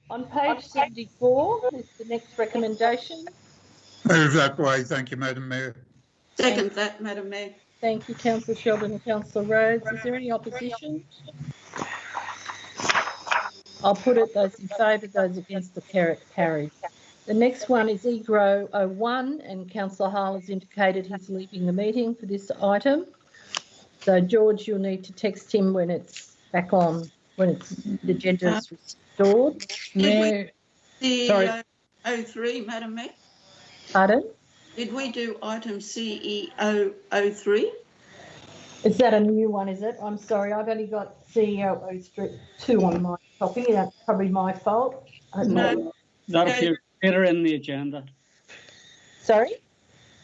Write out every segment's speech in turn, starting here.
On page 74 is the next recommendation. Move that way. Thank you, Madam Mayor. Second that, Madam Mayor. Thank you, Councillor Sheldon and Councillor Rhodes. Is there any opposition? I'll put it, those in favour, those against, the carried. The next one is EGRO 01, and Councillor Hall has indicated he's leaving the meeting for this item. So, George, you'll need to text him when it's back on, when the agenda is restored. Did we do 03, Madam Mayor? Pardon? Did we do item CEO 03? Is that a new one, is it? I'm sorry, I've only got CEO 02 on my copy. That's probably my fault. No. That appears later in the agenda. Sorry?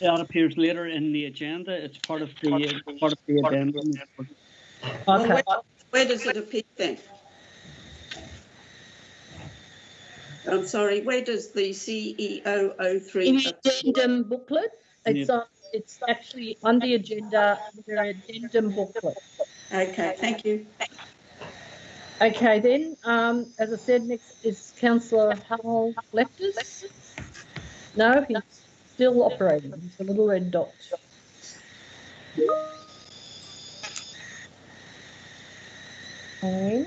That appears later in the agenda. It's part of the addendum. Okay. Where does it appear then? I'm sorry, where does the CEO 03 In the addendum booklet, it's actually on the agenda under addendum booklet. Okay, thank you. Okay, then, as I said, next is Councillor Hull left us. No, he's still operating. He's a little red dot. Okay.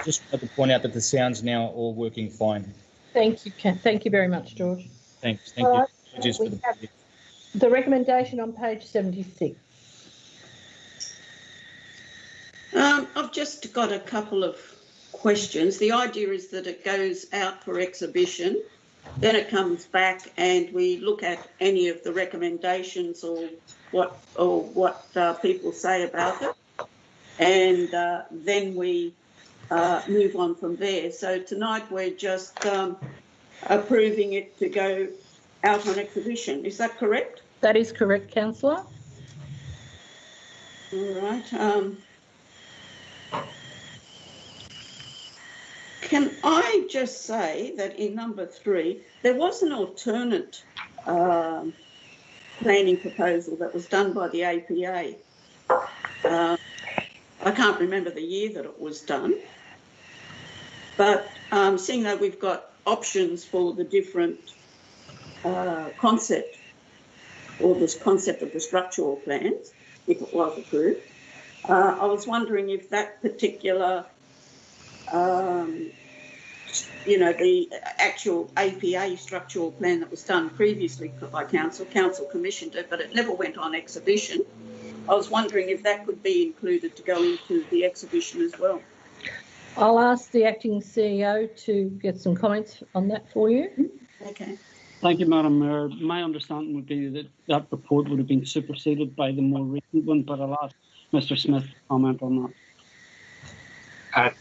Just want to point out that the sound's now all working fine. Thank you. Thank you very much, George. Thanks. Thank All you. right. Just for the recommendation on page 76. I've just got a couple of questions. The idea is that it goes out for exhibition, then it comes back and we look at any of the recommendations or what people say about it, and then we move on from there. So tonight we're just approving it to go out on exhibition. Is that correct? That is correct, Councillor. All right. Can I just say that in number 3, there was an alternate planning proposal that was done by the APA. I can't remember the year that it was done, but seeing that we've got options for the different concept, or this concept of the structural plans, if it was approved, I was wondering if that particular the actual APA structural plan that was done previously by council commissioned it, but it never went on exhibition. I was wondering if that could be included to go into the exhibition as well. I'll ask the acting CEO to get some comments on that for you. Okay. Thank you, Madam Mayor. My understanding would be that that report would have been superseded by the more recent one, but I'll ask Mr. Smith to comment on that.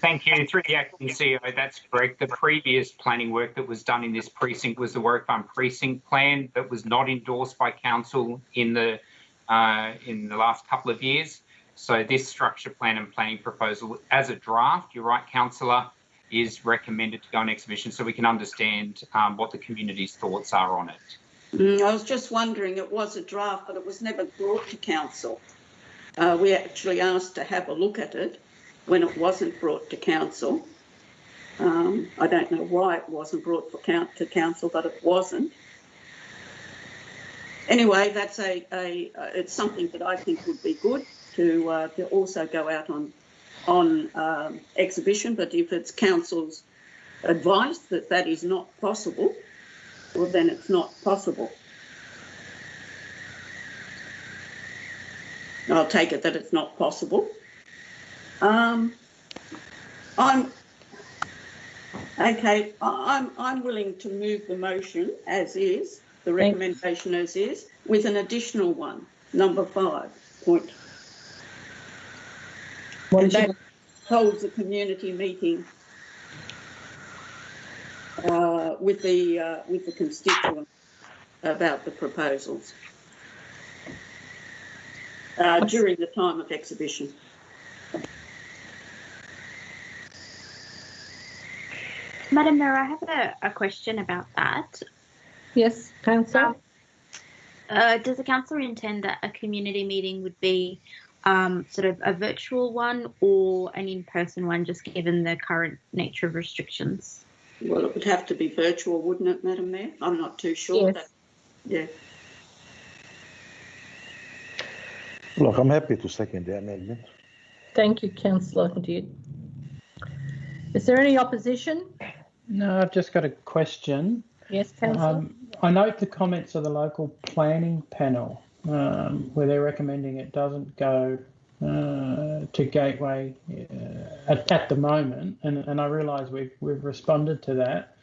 Thank you. Through the acting CEO, that's correct. The previous planning work that was done in this precinct was the Warwick precinct plan that was not endorsed by council in the last couple of years. So this structure plan and planning proposal, as a draft, you're right, councillor, is recommended to go on exhibition so we can understand what the community's thoughts are on it. I was just wondering, it was a draft, but it was never brought to council. We actually asked to have a look at it when it wasn't brought to council. I don't know why it wasn't brought to council, but it wasn't. Anyway, that's it's something that I think would be good to also go out on exhibition. But if it's council's advice that that is not possible, well, then it's not possible. I'll take it that it's not possible. I'm willing to move the motion as is, the recommendation as is, with an additional one, number 5 point. And that holds a community meeting with the constituents about the proposals during the time of exhibition. Madam Mayor, I have a question about that. Yes, Councillor. Does the council intend that a community meeting would be sort of a virtual one or an in-person one, just given the current nature of restrictions? Well, it would have to be virtual, wouldn't it, Madam Mayor? I'm not too sure. Yes. Yeah. Look, I'm happy to second the amendment. Thank you, Councillor Hadid. Is there any opposition? No, I've just got a question. Yes, Councillor. I note the comments of the local planning panel where they're recommending it doesn't go to Gateway at the moment, and I realise we've responded to that.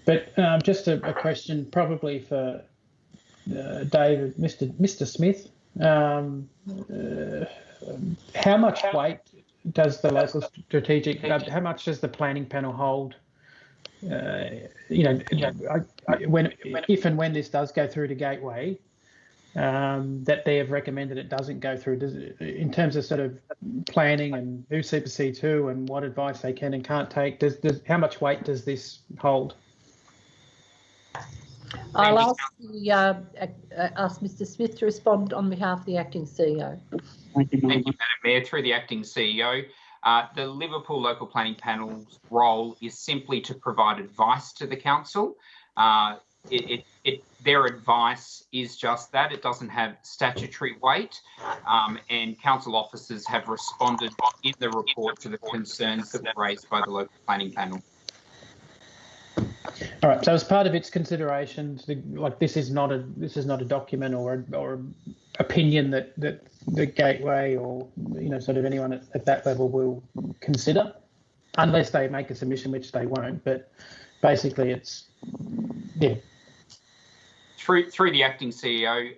But just a question, probably for David, Mr. Smith. How much weight does the local strategic? How much does the planning panel hold? If and when this does go through to Gateway, that they have recommended it doesn't go through. In terms of sort of planning and who supersedes who and what advice they can and can't take, how much weight does this hold? I'll ask Mr. Smith to respond on behalf of the acting CEO. Thank you, Madam Mayor. Through the acting CEO, the Liverpool Local Planning Panel's role is simply to provide advice to the council. Their advice is just that. It doesn't have statutory weight, and council officers have responded in the report to the concerns that were raised by the local planning panel. All right. So as part of its considerations, this is not a document or opinion that the Gateway or sort of anyone at that level will consider, unless they make a submission, which they won't. But basically, it's Through the acting CEO,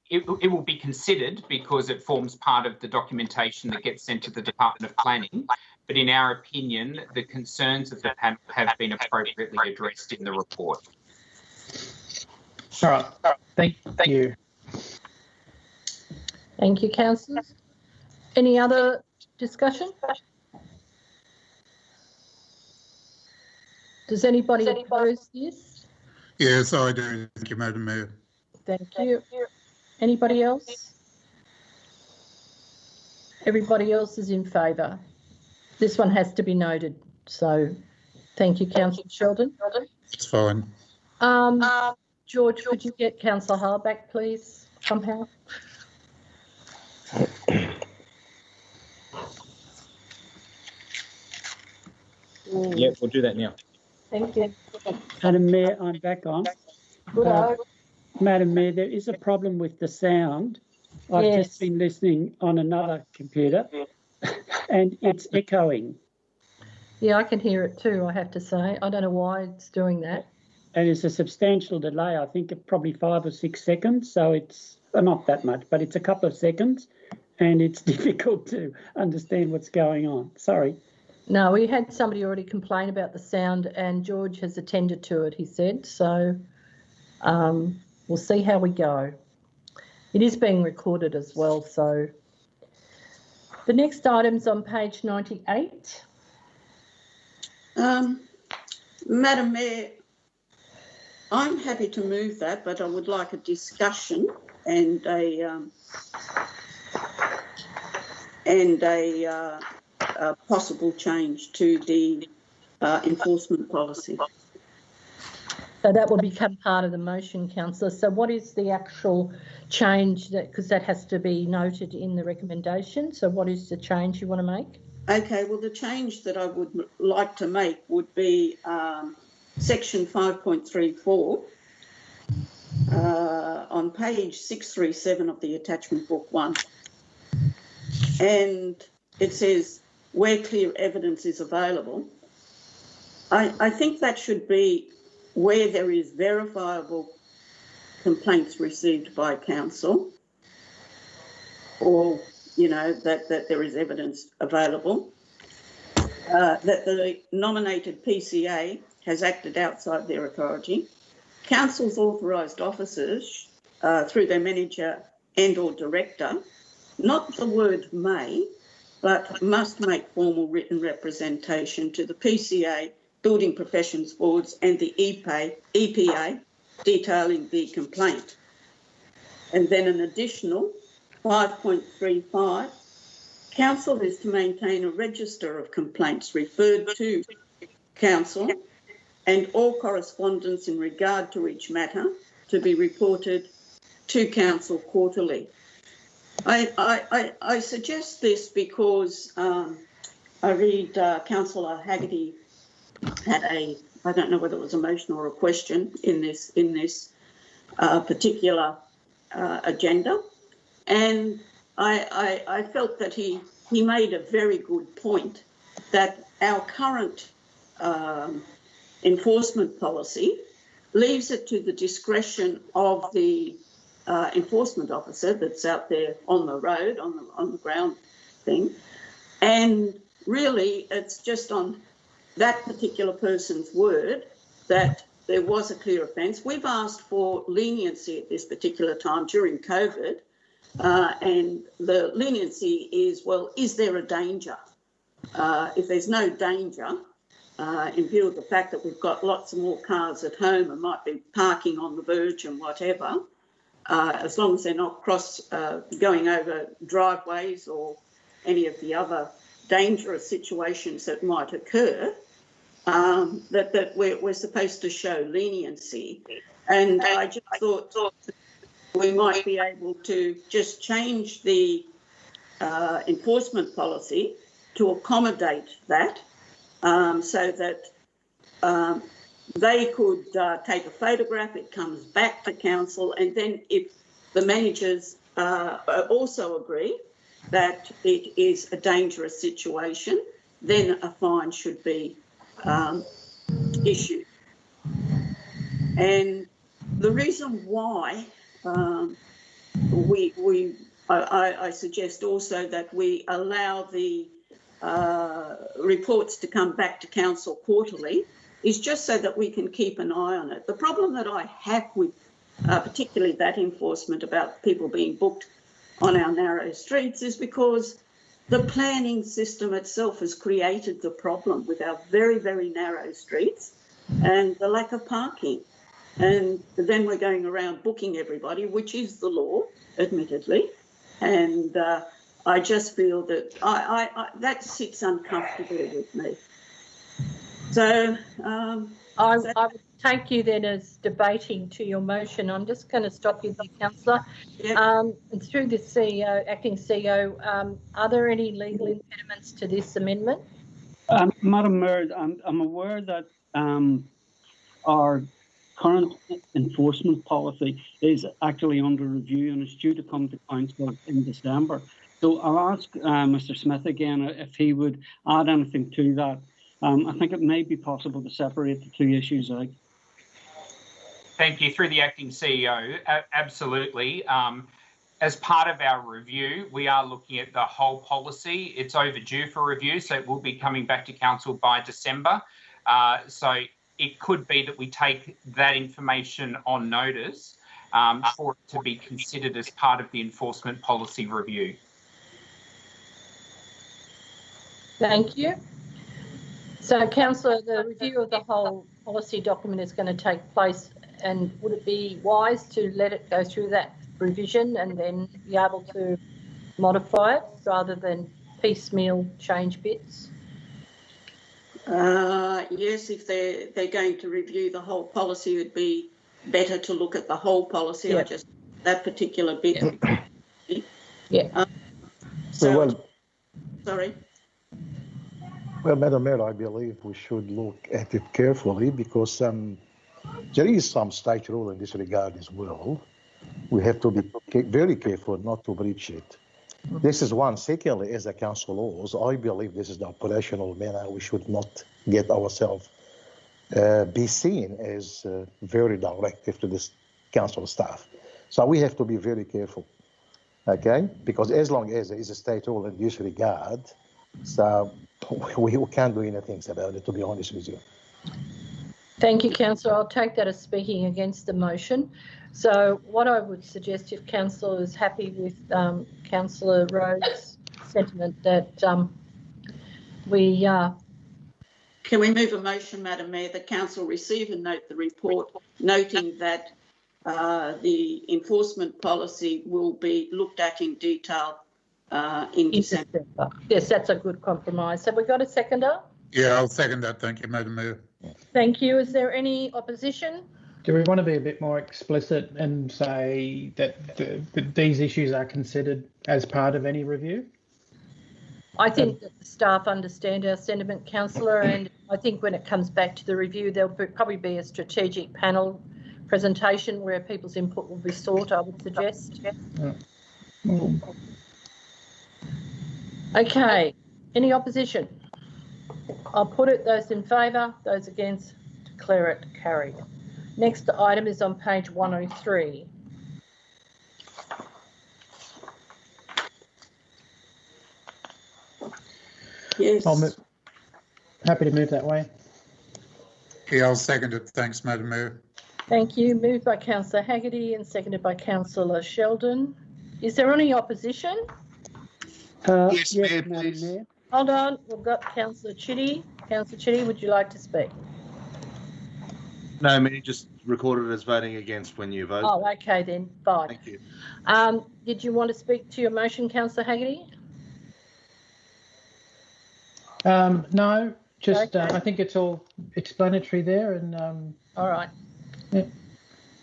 it will be considered because it forms part of the documentation that gets sent to the Department of Planning. But in our opinion, the concerns of the panel have been appropriately addressed in the report. all right. Thank you. Thank you, councillors. Any other discussion? Does anybody oppose this? Yes, I do. Thank you, Madam Mayor. Thank you. Anybody else? Everybody else is in favour. This one has to be noted. So thank you, Councillor Sheldon. It's fine. George, could you get Councillor Hall back, please, somehow? Yeah, we'll do that now. Thank you. Madam Mayor, I'm back on. Good. Madam Mayor, there is a problem with the sound. I've just been listening on another computer and it's echoing. Yeah, I can hear it too, I have to say. I don't know why it's doing that. And it's a substantial delay, I think of probably 5 or 6 seconds. So it's not that much, but it's a couple of seconds and it's difficult to understand what's going on. Sorry. No, we had somebody already complain about the sound and George has attended to it, he said. So we'll see how we go. It is being recorded as well. So the next item's on page 98. Madam Mayor, I'm happy to move that, but I would like a discussion and a possible change to the enforcement policy. So that will become part of the motion, councillor. So what is the actual change, because that has to be noted in the recommendation. So what is the change you want to make? Okay, well, the change that I would like to make would be section 5.34 on page 637 of the attachment book 1. And it says, where clear evidence is available. I think that should be where there is verifiable complaints received by council, or, that there is evidence available, that the nominated PCA has acted outside their authority. Council's authorised officers, through their manager and or director, not the word may, but must make formal written representation to the PCA, Building Professions Boards and the EPA detailing the complaint. And then an additional 5.35, council is to maintain a register of complaints referred to council and all correspondence in regard to each matter to be reported to council quarterly. I suggest this because I read Councillor Haggerty had I don't know whether it was a motion or a question in this particular agenda, and I felt that he made a very good point that our current enforcement policy leaves it to the discretion of the enforcement officer that's out there on the road, on the ground thing, and really it's just on that particular person's word that there was a clear offence. We've asked for leniency at this particular time during COVID, and the leniency is, well, is there a danger? If there's no danger, in view of the fact that we've got lots of more cars at home and might be parking on the verge and whatever, as long as they're not going over driveways or any of the other dangerous situations that might occur, that we're supposed to show leniency. And I just thought we might be able to just change the enforcement policy to accommodate that, so that they could take a photograph, it comes back to council, and then if the managers also agree that it is a dangerous situation, then a fine should be issued. And the reason why I suggest also that we allow the reports to come back to council quarterly is just so that we can keep an eye on it. The problem that I have with particularly that enforcement about people being booked on our narrow streets is because the planning system itself has created the problem with our very, very narrow streets and the lack of parking. And then we're going around booking everybody, which is the law, admittedly. And I just feel that that sits uncomfortably with me. So I would take you then as debating to your motion. I'm just going to stop you there, Councillor. Yep. And through the CEO, acting CEO, are there any legal impediments to this amendment? Madam Mayor, I'm aware that our current enforcement policy is actually under review and is due to come to council in December. So I'll ask Mr. Smith again if he would add anything to that. I think it may be possible to separate the two issues out. Thank you. Through the acting CEO, absolutely. As part of our review, we are looking at the whole policy. It's overdue for review, so it will be coming back to council by December. So it could be that we take that information on notice for it to be considered as part of the enforcement policy review. Thank you. So, Councillor, the review of the whole policy document is going to take place, and would it be wise to let it go through that revision and then be able to modify it rather than piecemeal change bits? Yes, if they're going to review the whole policy, it would be better to look at the whole policy. Yep. I just that particular bit. Yep. Yeah. Sorry. Well, Madam Mayor, I believe we should look at it carefully because there is some state rule in this regard as well. We have to be very careful not to breach it. This is one. Secondly, as a council laws, I believe this is the operational manner. We should not get ourselves be seen as very directive to this council staff. So we have to be very careful, okay? Because as long as there is a state rule in this regard, so we can't do anything about it, to be honest with you. Thank you, Councillor. I'll take that as speaking against the motion. So what I would suggest, if Councillor is happy with Councillor Rhodes' sentiment, that we... Can we move a motion, Madam Mayor, that Council receive and note the report, noting that the enforcement policy will be looked at in detail in December. Yes, that's a good compromise. Have we got a seconder? Yeah, I'll second that. Thank you, Madam Mayor. Thank you. Is there any opposition? Do we want to be a bit more explicit and say that these issues are considered as part of any review? I think that the staff understand our sentiment, councillor, and I think when it comes back to the review, there'll probably be a strategic panel presentation where people's input will be sought, I would suggest. Yeah. Okay, any opposition? I'll put it, those in favour, those against, declare it carried. Next item is on page 103. Yes. Happy to move that way. Yeah, I'll second it. Thanks, Madam Mayor. Thank you. Moved by councillor Haggerty and seconded by councillor Sheldon. Is there any opposition? Yes, Mayor, please. Mayor. Hold on, we've got councillor Chitty. Councillor Chitty, would you like to speak? No, Mayor, just record it as voting against when you vote. Oh, okay then, fine. Thank you. Did you want to speak to your motion, councillor Haggerty? No, just Okay. I think it's all explanatory there, and All right. Yeah.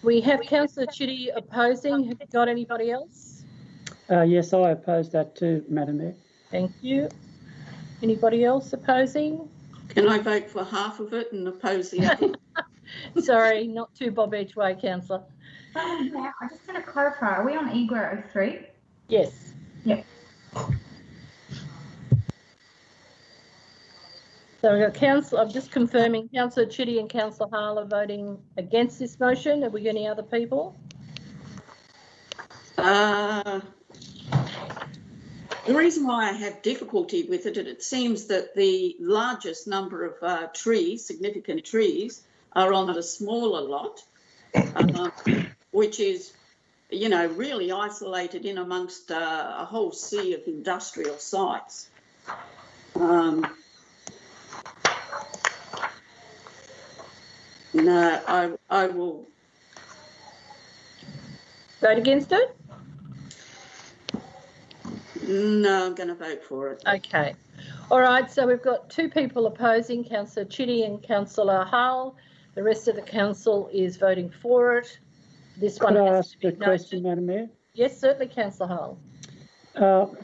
We have councillor Chitty opposing. Have you got anybody else? Yes, I oppose that too, Madam Mayor. Thank you. Anybody else opposing? Can I vote for half of it and oppose the other? Sorry, not two bob each way, councillor. I just want to clarify, are we on EGRA 03? Yes. Yep. So we've got council, I'm just confirming councillor Chitty and councillor Hall are voting against this motion. Have we got any other people? The reason why I have difficulty with it, it seems that the largest number of trees, significant trees, are on the smaller lot, which is, you know, really isolated in amongst a whole sea of industrial sites. No, I will Vote against it? No, I'm going to vote for it. Okay. All right, so we've got two people opposing, councillor Chitty and councillor Hull. The rest of the council is voting for it. This one Could I has ask to a be question, noted. Madam Mayor? Yes, certainly, councillor Hull.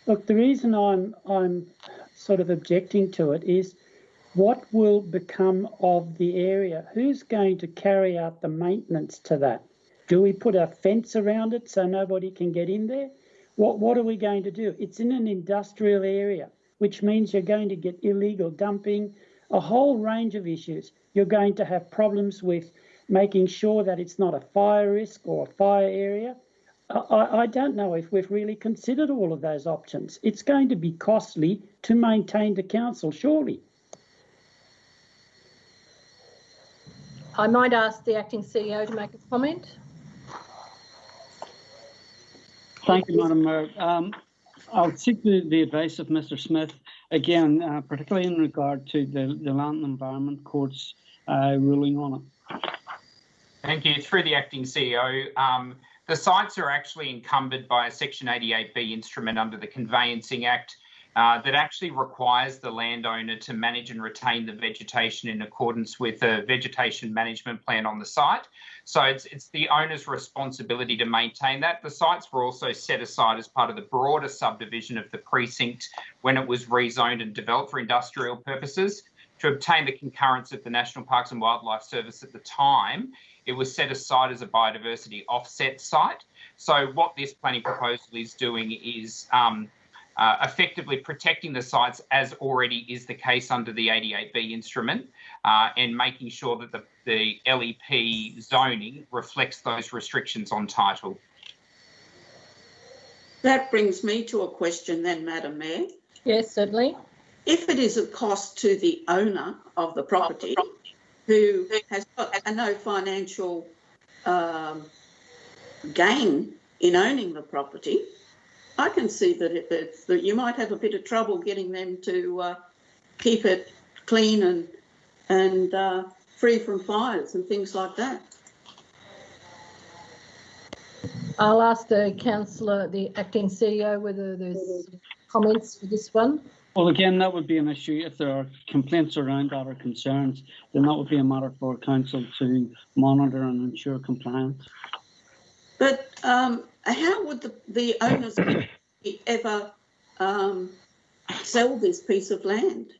Look, the reason I'm sort of objecting to it is what will become of the area? Who's going to carry out the maintenance to that? Do we put a fence around it so nobody can get in there? What are we going to do? It's in an industrial area, which means you're going to get illegal dumping, a whole range of issues. You're going to have problems with making sure that it's not a fire risk or a fire area. I don't know if we've really considered all of those options. It's going to be costly to maintain the council, surely. I might ask the acting CEO to make a comment. Thank you, Madam Mayor. I'll seek the advice of Mr. Smith, again, particularly in regard to the Land and Environment Court's ruling on it. Thank you. Through the acting CEO, the sites are actually encumbered by a Section 88B instrument under the Conveyancing Act that actually requires the landowner to manage and retain the vegetation in accordance with a vegetation management plan on the site. So it's the owner's responsibility to maintain that. The sites were also set aside as part of the broader subdivision of the precinct when it was rezoned and developed for industrial purposes. To obtain the concurrence of the National Parks and Wildlife Service at the time, it was set aside as a biodiversity offset site. So what this planning proposal is doing is effectively protecting the sites as already is the case under the 88B instrument and making sure that the LEP zoning reflects those restrictions on title. That brings me to a question then, Madam Mayor. Yes, certainly. If it is a cost to the owner of the property who has got no financial gain in owning the property, I can see that you might have a bit of trouble getting them to keep it clean and free from fires and things like that. I'll ask the councillor, the acting CEO, whether there's comments for this one. Well, again, that would be an issue. If there are complaints around that or concerns, then that would be a matter for council to monitor and ensure compliance. But how would the owners ever sell this piece of land?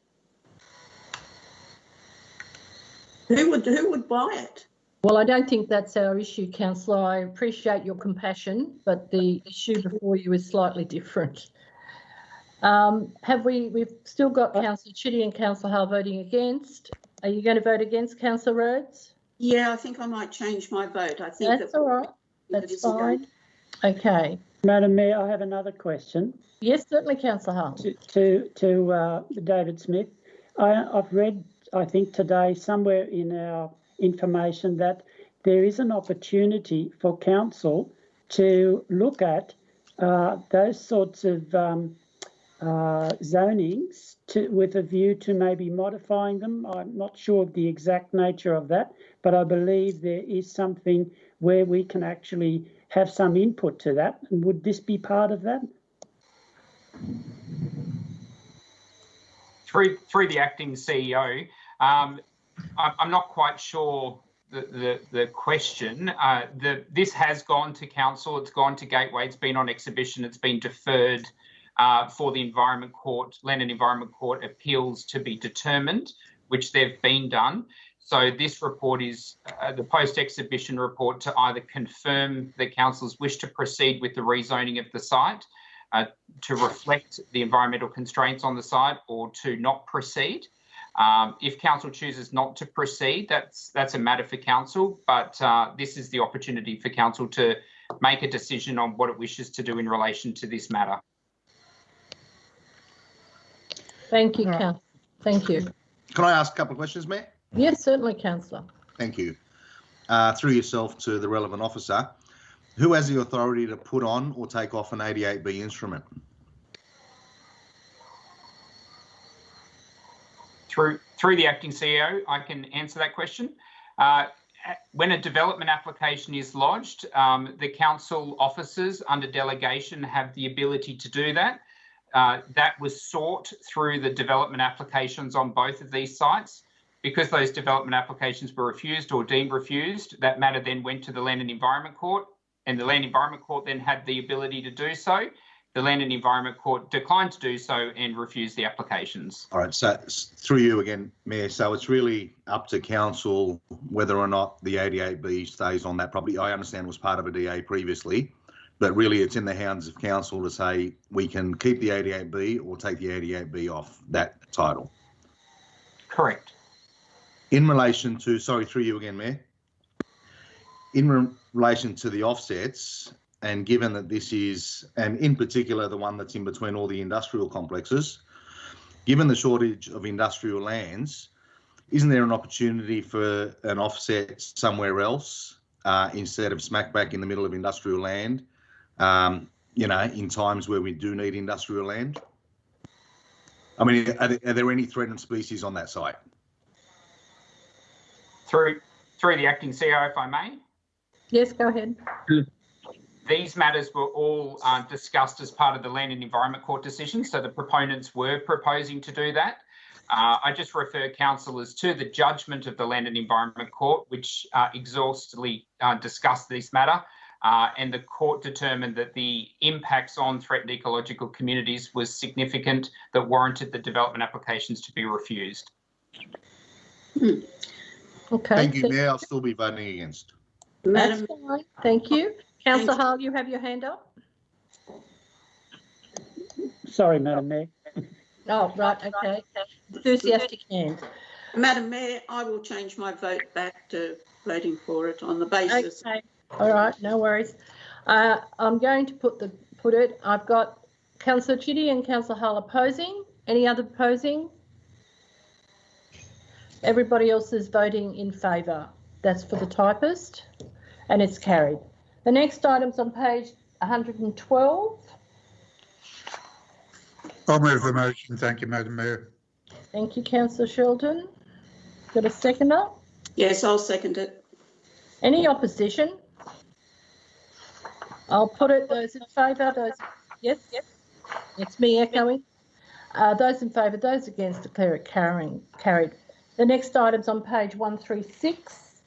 Who would buy it? Well, I don't think that's our issue, councillor. I appreciate your compassion, but the issue before you is slightly different. We've still got Councillor Chitty and Councillor Hull voting against. Are you going to vote against, Councillor Rhodes? Yeah, I think I might change my vote. I think that's all right. That's fine. Okay. Madam Mayor, I have another question. Yes, certainly, Councillor Hull. To David Smith. I've read, I think today, somewhere in our information that there is an opportunity for council to look at those sorts of zonings with a view to maybe modifying them. I'm not sure of the exact nature of that, but I believe there is something where we can actually have some input to that. And would this be part of that? Through the acting CEO, I'm not quite sure the question. This has gone to council. It's gone to Gateway. It's been on exhibition. It's been deferred for the Environment Court, Land and Environment Court appeals to be determined, which they've been done. So this report is the post-exhibition report to either confirm the council's wish to proceed with the rezoning of the site, to reflect the environmental constraints on the site, or to not proceed. If council chooses not to proceed, that's a matter for council, but this is the opportunity for council to make a decision on what it wishes to do in relation to this matter. Thank you, Councillor. Thank you. Can I ask a couple of questions, Mayor? Yes, certainly, Councillor. Thank you. Through yourself to the relevant officer, who has the authority to put on or take off an 88B instrument? Through the acting CEO, I can answer that question. When a development application is lodged, the council officers under delegation have the ability to do that. That was sought through the development applications on both of these sites. Because those development applications were refused or deemed refused, that matter then went to the Land and Environment Court, and the Land and Environment Court then had the ability to do so. The Land and Environment Court declined to do so and refused the applications. All right, so through you again, Mayor, so it's really up to council whether or not the 88B stays on that property. I understand it was part of a DA previously, but really it's in the hands of council to say we can keep the 88B or take the 88B off that title. Correct. In relation to, sorry, through you again, Mayor, in relation to the offsets, and given that this is, and in particular the one that's in between all the industrial complexes, given the shortage of industrial lands, isn't there an opportunity for an offset somewhere else instead of smack back in the middle of industrial land, you know, in times where we do need industrial land? I mean, are there any threatened species on that site? Through the acting CEO, if I may. Yes, go ahead. These matters were all discussed as part of the Land and Environment Court decision, so the proponents were proposing to do that. I just refer councillors to the judgment of the Land and Environment Court, which exhaustively discussed this matter, and the court determined that the impacts on threatened ecological communities was significant, that warranted the development applications to be refused. Okay. Thank you, Mayor. I'll still be voting against. Madam, thank you. Councillor Hull, you have your hand up. Sorry, Madam Mayor. Oh, right, okay. Enthusiastic hand. Madam Mayor, I will change my vote back to voting for it on the basis. Okay, all right, no worries. I'm going to put it. I've got Councillor Chitty and Councillor Hull opposing. Any other opposing? Everybody else is voting in favour. That's for the typist, and it's carried. The next item's on page 112. I'll move the motion. Thank you, Madam Mayor. Thank you, Councillor Shelton. Got a seconder? Yes, I'll second it. Any opposition? I'll put it. Those in favour, those, yes, it's me echoing. Those in favour, those against, declare it carried. The next item's on page 136.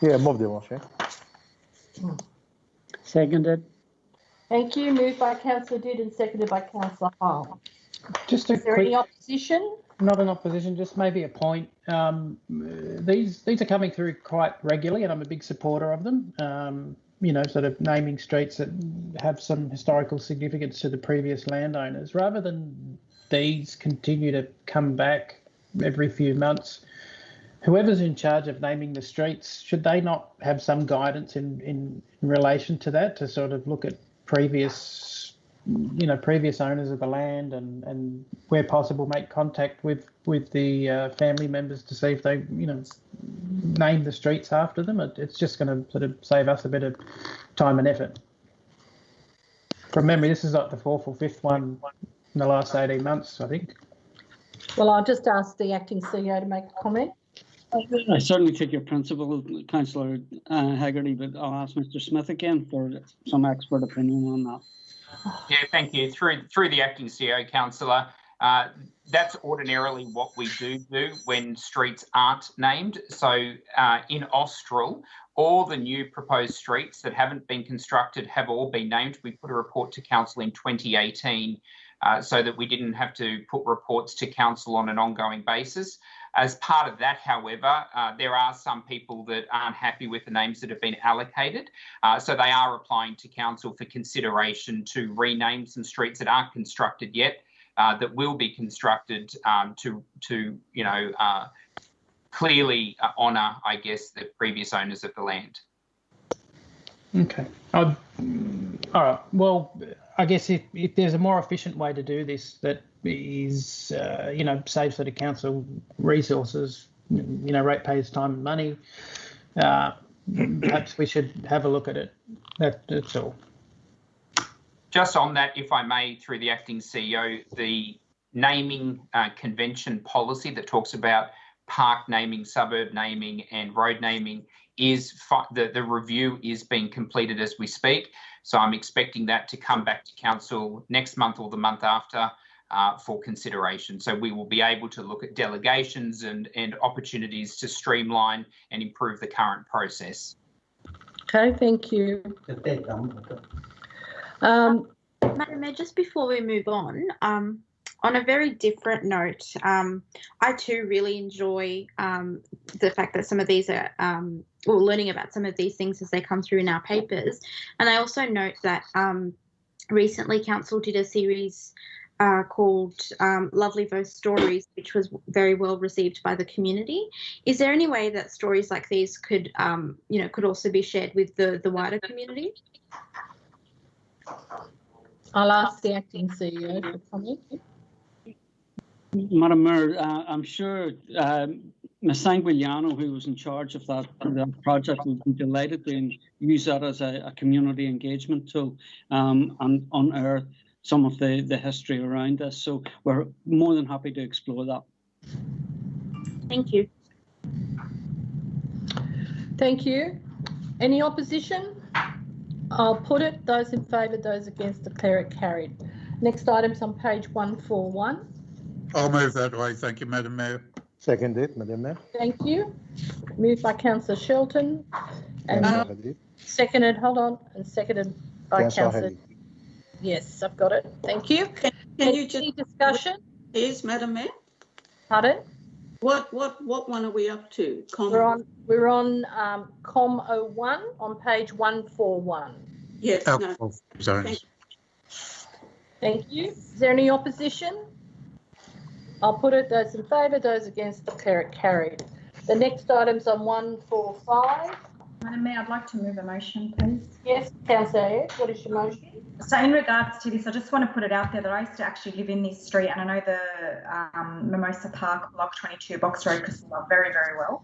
Yeah, move the motion. Seconded. Thank you. Moved by Councillor Didd and seconded by Councillor Hall. Just a Is there quick, any opposition? not an opposition, just maybe a point. These are coming through quite regularly, and I'm a big supporter of them. You know, sort of naming streets that have some historical significance to the previous landowners, rather than these continue to come back every few months. Whoever's in charge of naming the streets, should they not have some guidance in relation to that, to sort of look at previous owners of the land, and where possible make contact with the family members to see if they name the streets after them? It's just going to sort of save us a bit of time and effort. From memory, this is like the fourth or fifth one in the last 18 months, I think. Well, I'll just ask the acting CEO to make a comment. I certainly take your principle, Councillor Haggerty, but I'll ask Mr. Smith again for some expert opinion on that. Yeah, thank you. Through the acting CEO, Councillor, that's ordinarily what we do when streets aren't named. So in Austral, all the new proposed streets that haven't been constructed have all been named. We put a report to Council in 2018 so that we didn't have to put reports to Council on an ongoing basis. As part of that, however, there are some people that aren't happy with the names that have been allocated. So they are applying to Council for consideration to rename some streets that aren't constructed yet, that will be constructed to clearly honour, I guess, the previous owners of the land. Okay. All right. Well, I guess if there's a more efficient way to do this that is, saves sort of council resources, ratepayers' time and money, perhaps we should have a look at it. That's all. Just on that, if I may, through the acting CEO, the naming convention policy that talks about park naming, suburb naming and road naming is the review is being completed as we speak. So I'm expecting that to come back to Council next month or the month after for consideration. So we will be able to look at delegations and opportunities to streamline and improve the current process. Okay, thank you. Madam Mayor, just before we move on a very different note, I too really enjoy the fact that some of these are, learning about some of these things as they come through in our papers. And I also note that recently Council did a series called Lovely Verse Stories, which was very well received by the community. Is there any way that stories like these could also be shared with the wider community? I'll ask the acting CEO for comment. Madam Mayor, I'm sure Ms. Sanguiliano, who was in charge of that project, would be delighted to use that as a community engagement tool and unearth some of the history around this. So we're more than happy to explore that. Thank you. Thank you. Any opposition? I'll put it. Those in favour, those against, declare it carried. Next item's on page 141. I'll move that way. Thank you, Madam Mayor. Seconded, Madam Mayor. Thank you. Moved by Councillor Shelton and seconded, and seconded by Councillor. Yes, I've got it. Thank you. Can you just... Any discussion? Yes, Madam Mayor. Pardon? What one are we up to? We're on COM 01 on page 141. Yes. No. Thank you. Is there any opposition? I'll put it. Those in favour, those against, declare it carried. The next item's on 145. Madam Mayor, I'd like to move a motion, please. Yes, Councillor, what is your motion? So in regards to this, I just want to put it out there that I used to actually live in this street, and I know the Mimosa Park, Block 22, Box Road, Christendale very, very well.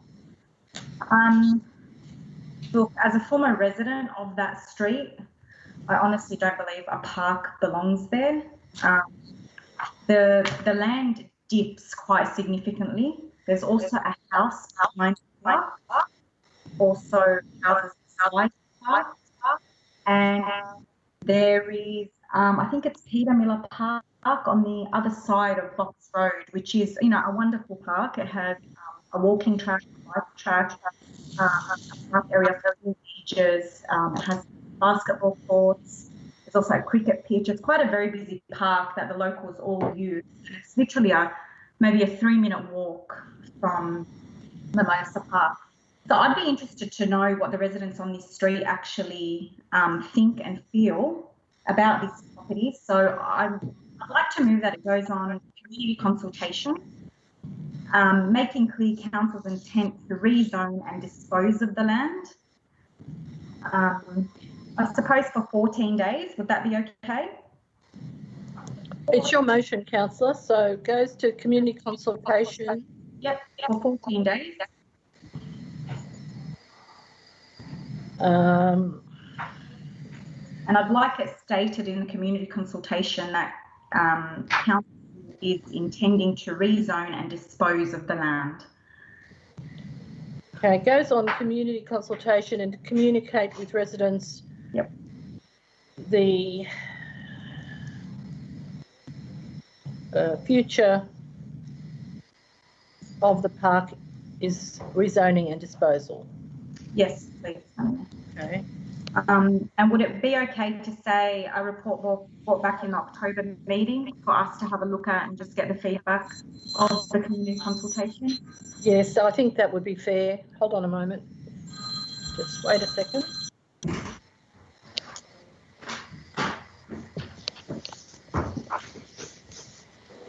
Look, as a former resident of that street, I honestly don't believe a park belongs there. The land dips quite significantly. There's also a house behind the park, also houses beside the park. And there is, I think it's Peter Miller Park on the other side of Fox Road, which is, you know, a wonderful park. It has a walking track, a bike track, a park area for teenagers. It has basketball courts. There's also a cricket pitch. It's quite a very busy park that the locals all use. It's literally maybe a 3-minute walk from Mimosa Park. So I'd be interested to know what the residents on this street actually think and feel about this property. So I'd like to move that it goes on community consultation, making clear council's intent to rezone and dispose of the land. I suppose for 14 days, would that be okay? It's your motion, councillor, so it goes to community consultation. Yep, for 14 days. Um, And I'd like it stated in the community consultation that council is intending to rezone and dispose of the land. okay, it goes on community consultation and to communicate with residents. Yep. The future of the park is rezoning and disposal. Yes, please. Okay. And would it be okay to say a report brought back in the October meeting for us to have a look at and just get the feedback of the community consultation? Yes, I think that would be fair. Hold on a moment. Just wait a second.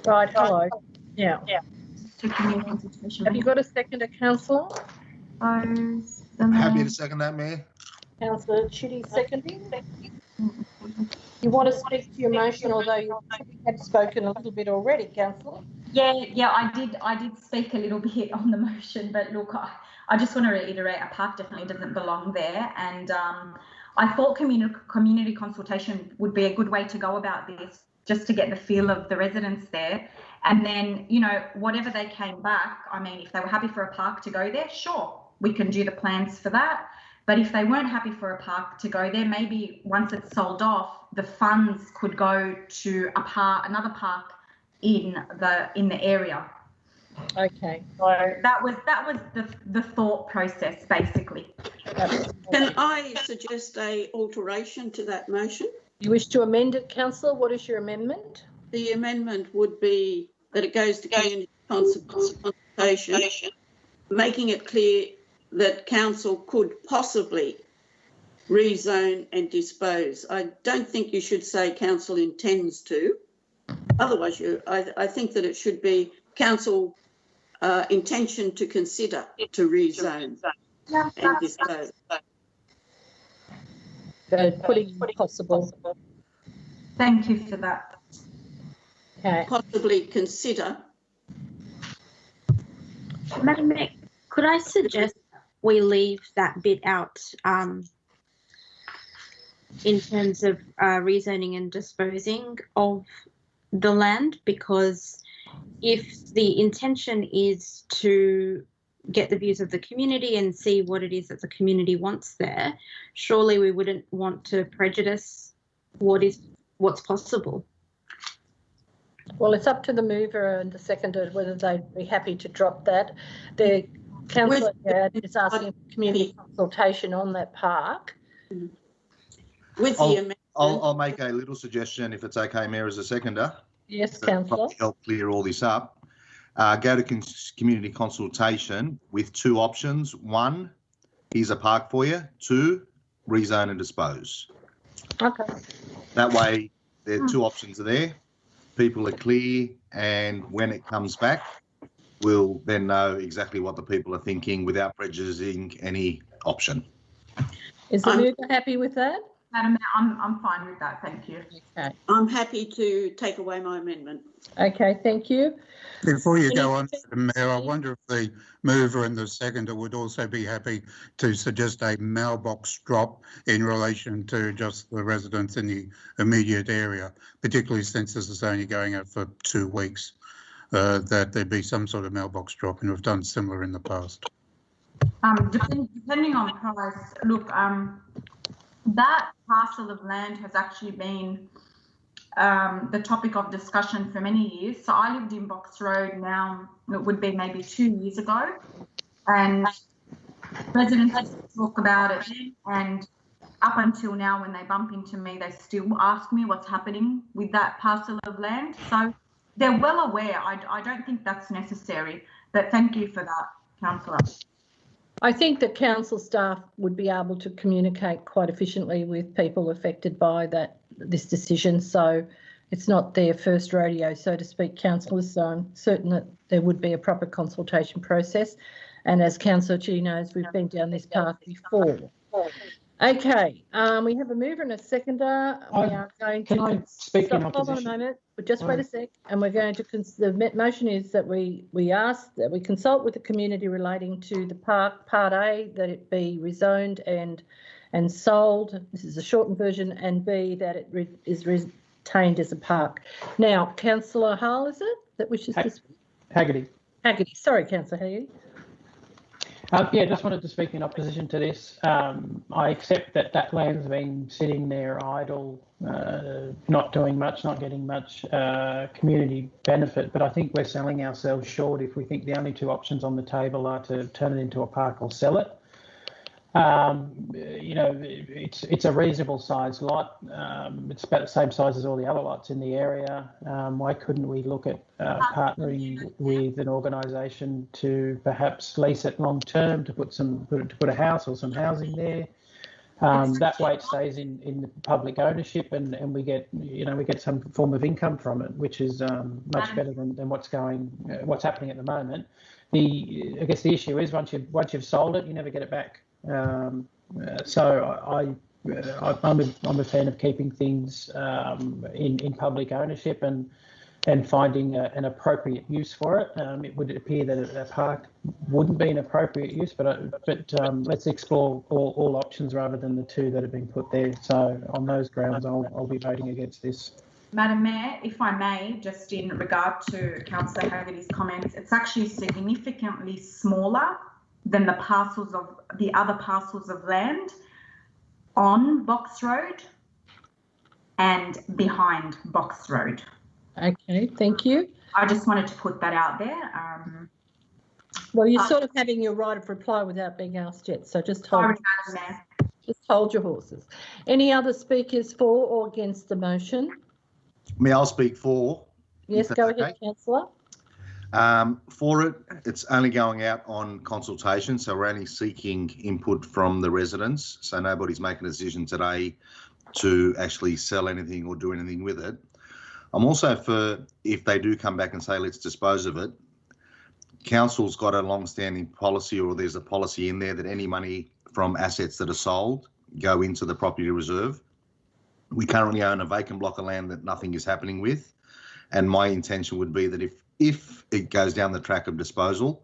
Right, hello. Yeah. To community consultation. Have you got a seconder, councillor? Happy to second that, Mayor. Councillor Chitty seconding. You want to speak to your motion, although you have spoken a little bit already, councillor? Yeah, I did speak a little bit on the motion, but look, I just want to reiterate, a park definitely doesn't belong there, and I thought community consultation would be a good way to go about this, just to get the feel of the residents there. And then, you know, whatever they came back, I mean, if they were happy for a park to go there, sure, we can do the plans for that. But if they weren't happy for a park to go there, maybe once it's sold off, the funds could go to another park in the area. Okay. So that was the thought process, basically. Can I suggest a alteration to that motion? You wish to amend it, councillor? What is your amendment? The amendment would be that it goes to community consultation, making it clear that council could possibly rezone and dispose. I don't think you should say council intends to. Otherwise, I think that it should be council intention to consider to rezone and dispose. So putting possible. Thank you for that. Okay. Possibly consider. Madam Mayor, could I suggest we leave that bit out in terms of rezoning and disposing of the land? Because if the intention is to get the views of the community and see what it is that the community wants there, surely we wouldn't want to prejudice what's possible. Well, it's up to the mover and the seconder whether they'd be happy to drop that. The councillor is asking for community consultation on that park. With the amendment. I'll make a little suggestion, if it's okay, Mayor, as a seconder. Yes, councillor. To help clear all this up. Go to community consultation with two options. One, here's a park for you. Two, rezone and dispose. Okay. That way, the two options are there. People are clear, and when it comes back, we'll then know exactly what the people are thinking without prejudicing any option. Is the mover happy with that? Madam Mayor, I'm fine with that, thank you. Okay. I'm happy to take away my amendment. Okay, thank you. Before you go on, Madam Mayor, I wonder if the mover and the seconder would also be happy to suggest a mailbox drop in relation to just the residents in the immediate area, particularly since this is only going out for 2 weeks, that there be some sort of mailbox drop, and we've done similar in the past. Depending on price, look, that parcel of land has actually been the topic of discussion for many years. So I lived in Box Road now, it would be maybe 2 years ago, and residents talk about it then, and up until now when they bump into me, they still ask me what's happening with that parcel of land. So they're well aware. I don't think that's necessary, but thank you for that, Councillor. I think that council staff would be able to communicate quite efficiently with people affected by this decision. So it's not their first rodeo, so to speak, councillors. So I'm certain that there would be a proper consultation process. And as Councillor Chitty knows, we've been down this path before. Okay, we have a mover and a seconder. We are going to. Can I speak in opposition? Hold on a moment, but just wait a sec. And we're going to. The motion is that we ask that we consult with the community relating to the park Part A, that it be rezoned and sold. This is a shortened version, and B, that it is retained as a park. Now, Councillor Hall, is it that wishes to speak? Haggerty. Haggerty. Sorry, Councillor Haggerty. Yeah, just wanted to speak in opposition to this. I accept that land's been sitting there idle, not doing much, not getting much community benefit, but I think we're selling ourselves short if we think the only two options on the table are to turn it into a park or sell it. You know, it's a reasonable sized lot. It's about the same size as all the other lots in the area. Why couldn't we look at partnering with an organisation to perhaps lease it long term to put a house or some housing there? That way it stays in the public ownership, and we get some form of income from it, which is much better than what's happening at the moment. I guess the issue is once you've sold it, you never get it back. So I'm a fan of keeping things in public ownership and finding an appropriate use for it. It would appear that a park wouldn't be an appropriate use, but let's explore all options rather than the two that have been put there. So on those grounds, I'll be voting against this. Madam Mayor, if I may, just in regard to Councillor Haggerty's comments, it's actually significantly smaller than the other parcels of land on Box Road and behind Box Road. Okay, thank you. I just wanted to put that out there. Well, you're sort of having your right of reply without being asked yet, so just hold your horses. Any other speakers for or against the motion? I'll speak for. Yes, go ahead, Councillor. For it, it's only going out on consultation, so we're only seeking input from the residents. So nobody's making a decision today to actually sell anything or do anything with it. I'm also for, if they do come back and say, let's dispose of it, council's got a long-standing policy, or there's a policy in there that any money from assets that are sold go into the property reserve. We currently own a vacant block of land that nothing is happening with. And my intention would be that if it goes down the track of disposal,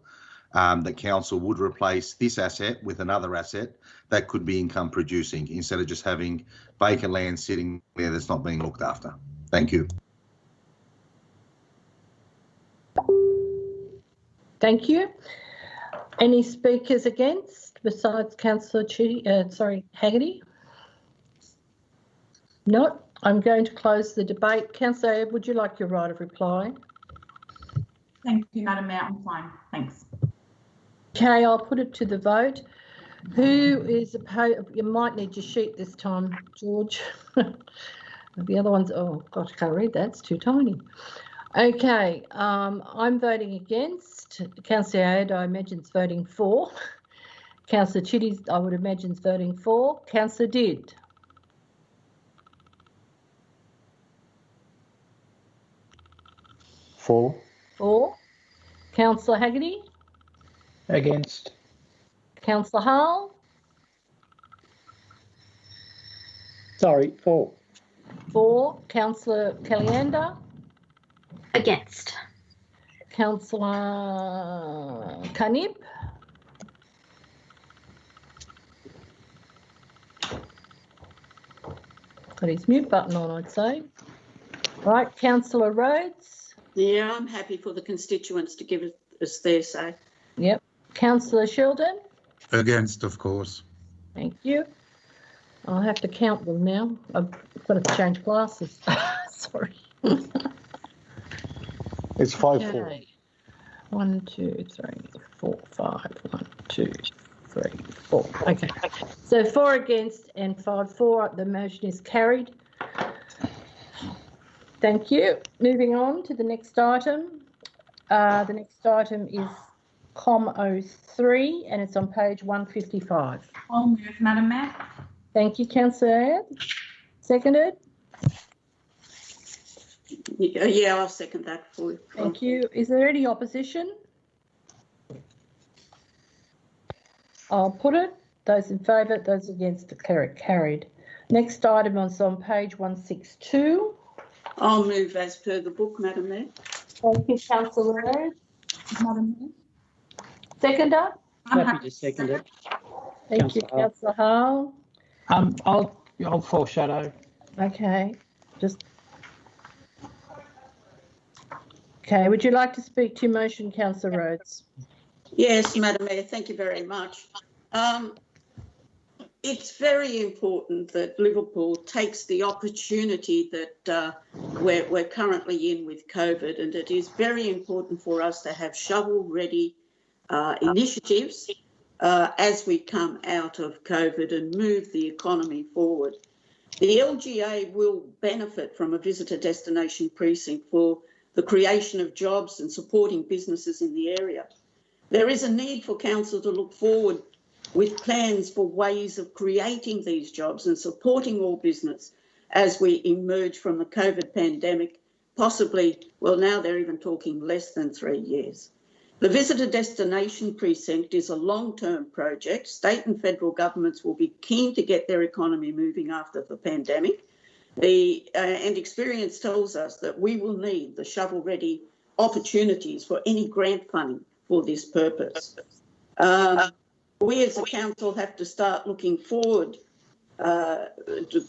that council would replace this asset with another asset that could be income producing, instead of just having vacant land sitting there that's not being looked after. Thank you. Thank you. Any speakers against besides Councillor Haggerty? Not. I'm going to close the debate. Councillor Ebb, would you like your right of reply? Thank you, Madam Mayor. I'm fine. Thanks. Okay, I'll put it to the vote. Who is opposed? You might need your sheet this time, George. The other one's, oh gosh, I can't read that. It's too tiny. Okay, I'm voting against. Councillor Ayd, I imagine, is voting for. Councillor Chitty, I would imagine, is voting for. Councillor Did. For. Councillor Haggerty? Against. Councillor Hall? Sorry, for. For. Councillor Caliander? Against. Councillor Canib? Got his mute button on, I'd say. Right, Councillor Rhodes? Yeah, I'm happy for the constituents to give us their say. Yep. Councillor Sheldon? Against, of course. Thank you. I'll have to count them now. I've got to change glasses. Sorry. It's 5-4. Okay. 1, 2, 3, 4, 5. 1, 2, 3, 4. Okay. So 4 against and 5 for. The motion is carried. Thank you. Moving on to the next item. The next item is COM 03 and it's on page 155. I'll move, Madam Mayor. Thank you, Councillor. Seconded. Yeah, I'll second that for you. Thank you. Is there any opposition? I'll put it. Those in favour, those against, declare it carried. Next item is on page 162. I'll move as per the book, Madam Mayor. Thank you, Councillor Rhodes. Madam Mayor. Seconder. I'm Happy to second it. Thank you, Councillor Hall. I'll foreshadow. Okay, okay. Would you like to speak to your motion, Councillor Rhodes? Yes, Madam Mayor, thank you very much. It's very important that Liverpool takes the opportunity that we're currently in with COVID, and it is very important for us to have shovel-ready initiatives as we come out of COVID and move the economy forward. The LGA will benefit from a visitor destination precinct for the creation of jobs and supporting businesses in the area. There is a need for council to look forward with plans for ways of creating these jobs and supporting all business as we emerge from the COVID pandemic, possibly, well, now they're even talking less than 3 years. The visitor destination precinct is a long-term project. State and federal governments will be keen to get their economy moving after the pandemic. And experience tells us that we will need the shovel-ready opportunities for any grant funding for this purpose. We as a council have to start looking forward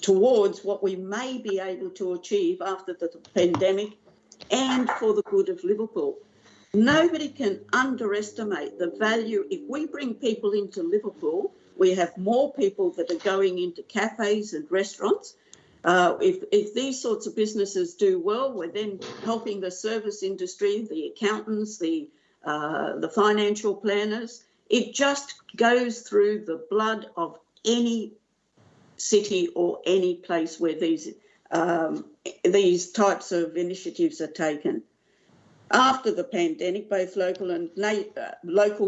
towards what we may be able to achieve after the pandemic and for the good of Liverpool. Nobody can underestimate the value. If we bring people into Liverpool, we have more people that are going into cafes and restaurants. If these sorts of businesses do well, we're then helping the service industry, the accountants, the financial planners. It just goes through the blood of any city or any place where these types of initiatives are taken. After the pandemic, both local,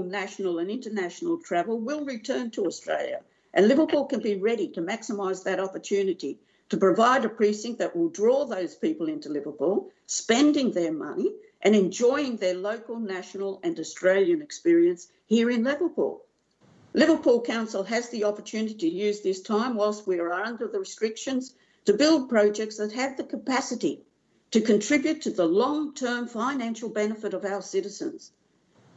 national and international travel will return to Australia, and Liverpool can be ready to maximise that opportunity to provide a precinct that will draw those people into Liverpool, spending their money and enjoying their local, national and Australian experience here in Liverpool. Liverpool Council has the opportunity to use this time whilst we are under the restrictions to build projects that have the capacity to contribute to the long-term financial benefit of our citizens.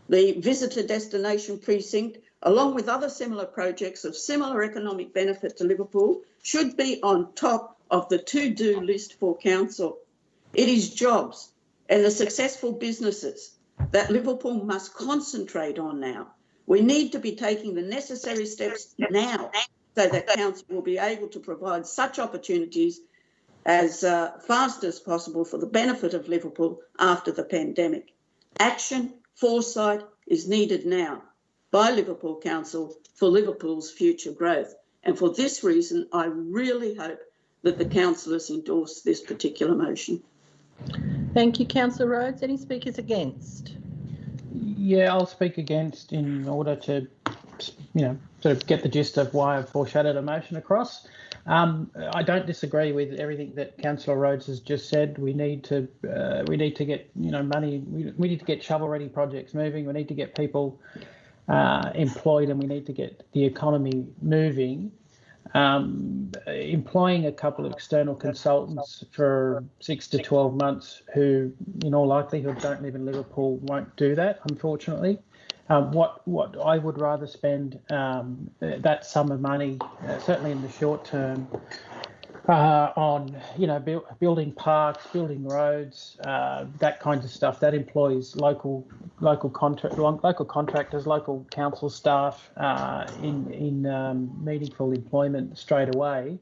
The visitor destination precinct, along with other similar projects of similar economic benefit to Liverpool, should be on top of the to-do list for council. It is jobs and the successful businesses that Liverpool must concentrate on now. We need to be taking the necessary steps now so that council will be able to provide such opportunities as fast as possible for the benefit of Liverpool after the pandemic. Action, foresight is needed now by Liverpool Council for Liverpool's future growth. And for this reason, I really hope that the councillors endorse this particular motion. Thank you, Councillor Rhodes. Any speakers against? Yeah, I'll speak against in order to, sort of get the gist of why I've foreshadowed a motion across. I don't disagree with everything that Councillor Rhodes has just said. We need to get money. We need to get shovel-ready projects moving. We need to get people employed, and we need to get the economy moving. Employing a couple of external consultants for 6 to 12 months, who, in all likelihood, don't live in Liverpool, won't do that, unfortunately. What I would rather spend that sum of money, certainly in the short term, on, building parks, building roads, that kind of stuff. That employs local contractors, local council staff in meaningful employment straight away,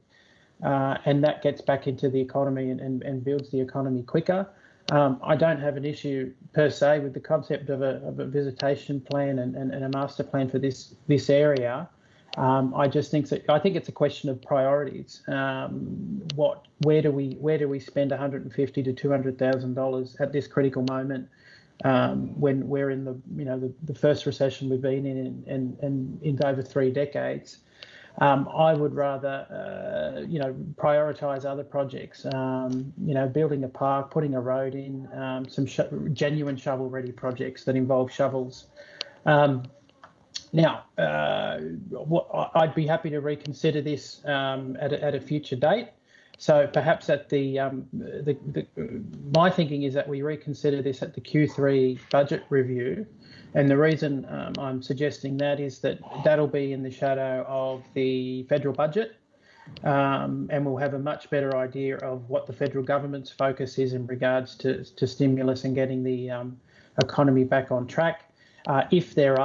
and that gets back into the economy and builds the economy quicker. I don't have an issue per se with the concept of a visitation plan and a master plan for this area. I think it's a question of priorities. Where do we spend $150,000 to $200,000 at this critical moment when we're in the first recession we've been in in over 3 decades? I would rather prioritise other projects. Building a park, putting a road in, some genuine shovel-ready projects that involve shovels. Now, I'd be happy to reconsider this at a future date. So perhaps at my thinking is that we reconsider this at the Q3 budget review. And the reason I'm suggesting that is that that'll be in the shadow of the federal budget. And we'll have a much better idea of what the federal government's focus is in regards to stimulus and getting the economy back on track. If there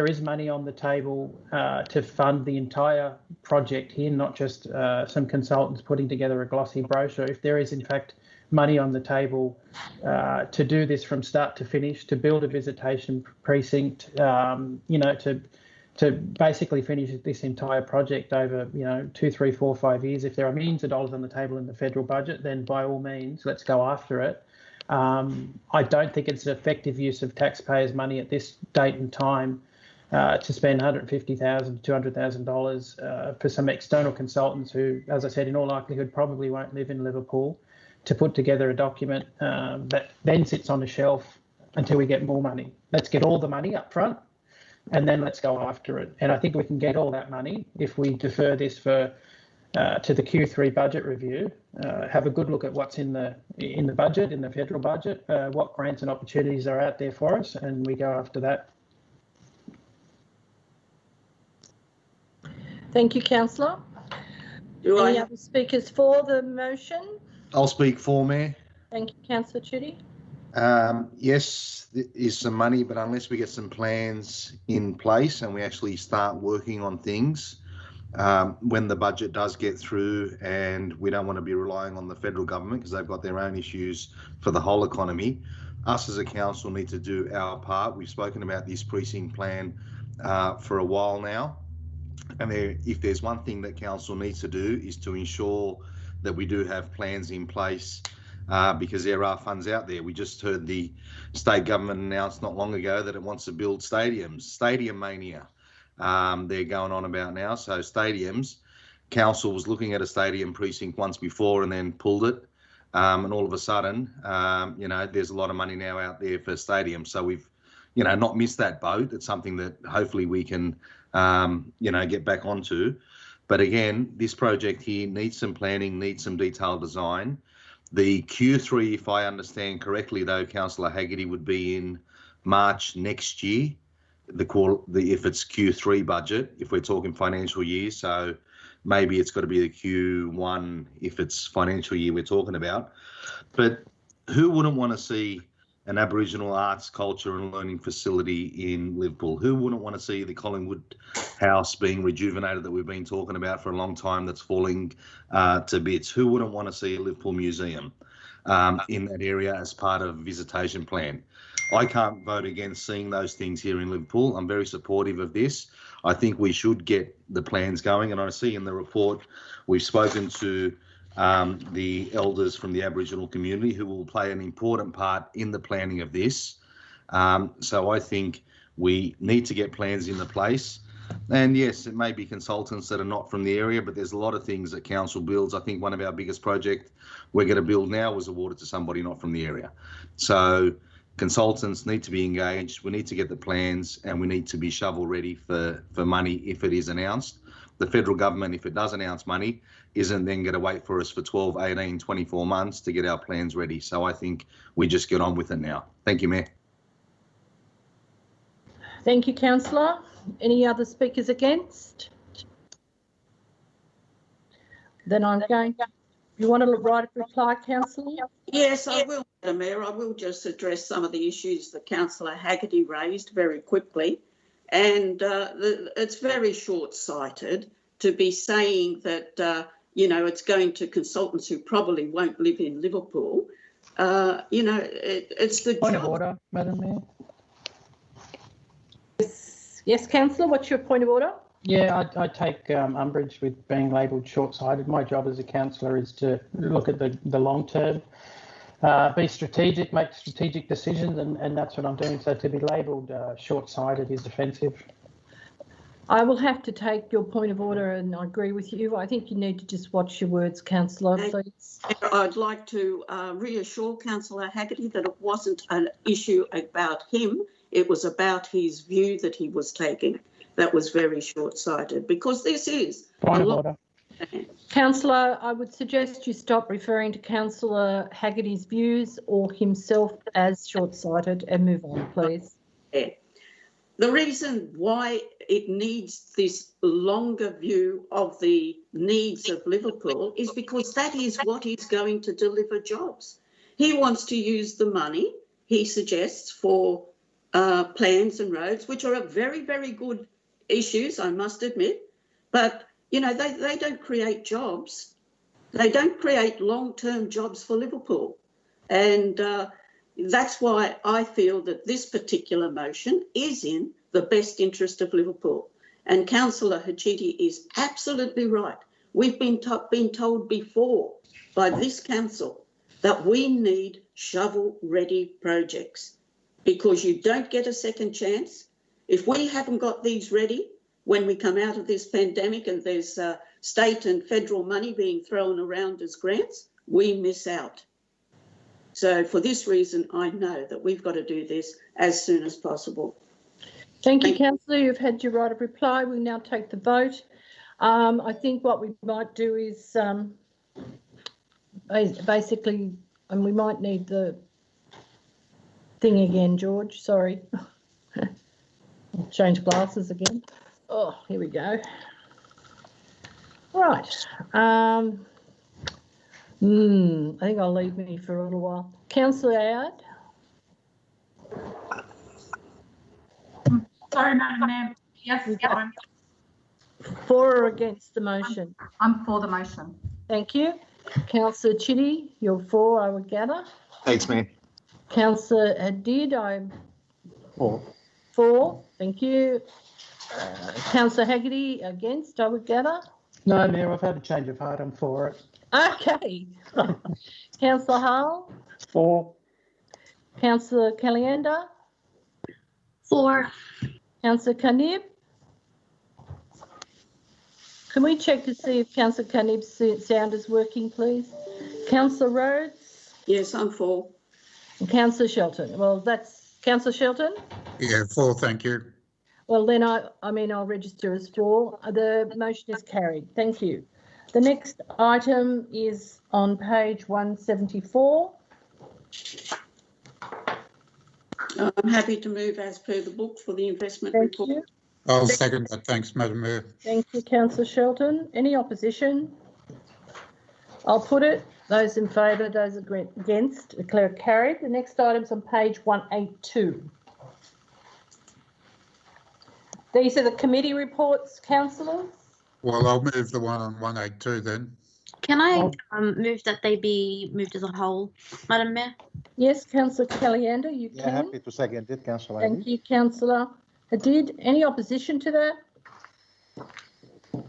is money on the table to fund the entire project here, not just some consultants putting together a glossy brochure, if there is in fact money on the table to do this from start to finish, to build a visitation precinct, to basically finish this entire project over 2, 3, 4, 5 years. If there are millions of dollars on the table in the federal budget, then by all means, let's go after it. I don't think it's an effective use of taxpayers' money at this date and time to spend $150,000 to $200,000 for some external consultants who, as I said, in all likelihood probably won't live in Liverpool, to put together a document that then sits on a shelf until we get more money. Let's get all the money up front and then let's go after it. And I think we can get all that money if we defer this to the Q3 budget review, have a good look at what's in the budget, in the federal budget, what grants and opportunities are out there for us, and we go after that. Thank you, Councillor. Any other speakers for the motion? I'll speak for, Mayor. Thank you, Councillor Chitty. Yes, there is some money, but unless we get some plans in place and we actually start working on things, when the budget does get through, and we don't want to be relying on the federal government because they've got their own issues for the whole economy, us as a council need to do our part. We've spoken about this precinct plan for a while now, and if there's one thing that council needs to do is to ensure that we do have plans in place, because there are funds out there. We just heard the state government announce not long ago that it wants to build stadiums, stadium mania. They're going on about now. So stadiums, council was looking at a stadium precinct once before and then pulled it. And all of a sudden, there's a lot of money now out there for stadiums. So we've, not missed that boat. It's something that hopefully we can, get back onto. But again, this project here needs some planning, needs some detailed design. The Q3, if I understand correctly, though, Councillor Haggerty, would be in March next year. If it's Q3 budget, if we're talking financial year, so maybe it's got to be the Q1 if it's financial year we're talking about. But who wouldn't want to see an Aboriginal arts, culture and learning facility in Liverpool? Who wouldn't want to see the Collingwood House being rejuvenated that we've been talking about for a long time that's falling to bits? Who wouldn't want to see a Liverpool museum in that area as part of a visitation plan? I can't vote against seeing those things here in Liverpool. I'm very supportive of this. I think we should get the plans going. And I see in the report we've spoken to the elders from the Aboriginal community who will play an important part in the planning of this. So I think we need to get plans into place. And yes, it may be consultants that are not from the area, but there's a lot of things that council builds. I think one of our biggest projects we're going to build now was awarded to somebody not from the area. So consultants need to be engaged. We need to get the plans and we need to be shovel ready for money if it is announced. The federal government, if it does announce money, isn't then going to wait for us for 12, 18, 24 months to get our plans ready. So I think we just get on with it now. Thank you, Mayor. Thank you, Councillor. Any other speakers against? Then I'm going to, you want to write a reply, Councillor? Yes, I will, Madam Mayor. I will just address some of the issues that Councillor Haggerty raised very quickly. And it's very short-sighted to be saying that, it's going to consultants who probably won't live in Liverpool. It's the Point of job. order, Madam Mayor. Yes, Councillor, what's your point of order? Yeah, I take umbrage with being labelled short-sighted. My job as a councillor is to look at the long term, be strategic, make strategic decisions, and that's what I'm doing. So to be labelled short-sighted is offensive. I will have to take your point of order, and I agree with you. I think you need to just watch your words, Councillor, please. I'd like to reassure Councillor Haggerty that it wasn't an issue about him. It was about his view that he was taking. That was very short-sighted, because this is Point of order. Councillor, I would suggest you stop referring to Councillor Haggerty's views or himself as short-sighted and move on, please. Yeah. The reason why it needs this longer view of the needs of Liverpool is because that is what is going to deliver jobs. He wants to use the money, he suggests, for plans and roads, which are a very, very good issues, I must admit, but they don't create jobs. They don't create long-term jobs for Liverpool. And that's why I feel that this particular motion is in the best interest of Liverpool. And Councillor Hachiti is absolutely right. We've been told before by this council that we need shovel-ready projects, because you don't get a second chance. If we haven't got these ready when we come out of this pandemic and there's state and federal money being thrown around as grants, we miss out. So for this reason, I know that we've got to do this as soon as possible. Thank you, Councillor. You've had your right of reply. We now take the vote. I think what we might do is basically, and we might need the thing again, George. Sorry. Change glasses again. Oh, here we go. Right. I think I'll leave me for a little while. Councillor Howard. Sorry, Madam Mayor. Yes, I'm For or against the motion? I'm for the motion. Thank you. Councillor Chitty, you're for, I would gather. Thanks, Mayor. Councillor Hadid, I'm For. for. Thank you. Councillor Haggerty, against, I would gather. No, Mayor, I've had a change of heart. I'm for it. Okay. Councillor Hull. For. Councillor Calienda. For. Councillor Kanib. Can we check to see if Councillor Kanib's sound is working, please? Councillor Rhodes. Yes, I'm for. And Councillor Shelton. Well, that's Councillor Shelton. Yeah, for, thank you. Well, then I'll register as for. The motion is carried. Thank you. The next item is on page 174. I'm happy to move as per the book for the investment report. Thank you. I'll second that. Thanks, Madam Mayor. Thank you, Councillor Shelton. Any opposition? I'll put it. Those in favour, those against, declare it carried. The next item's on page 182. These are the committee reports, councillors. Well, I'll move the one on 182 then. Can I move that they be moved as a whole, Madam Mayor? Yes, Councillor Calienda, you Yeah, can. happy to second it, Councillor. Thank you, Councillor Hadid. Any opposition to that?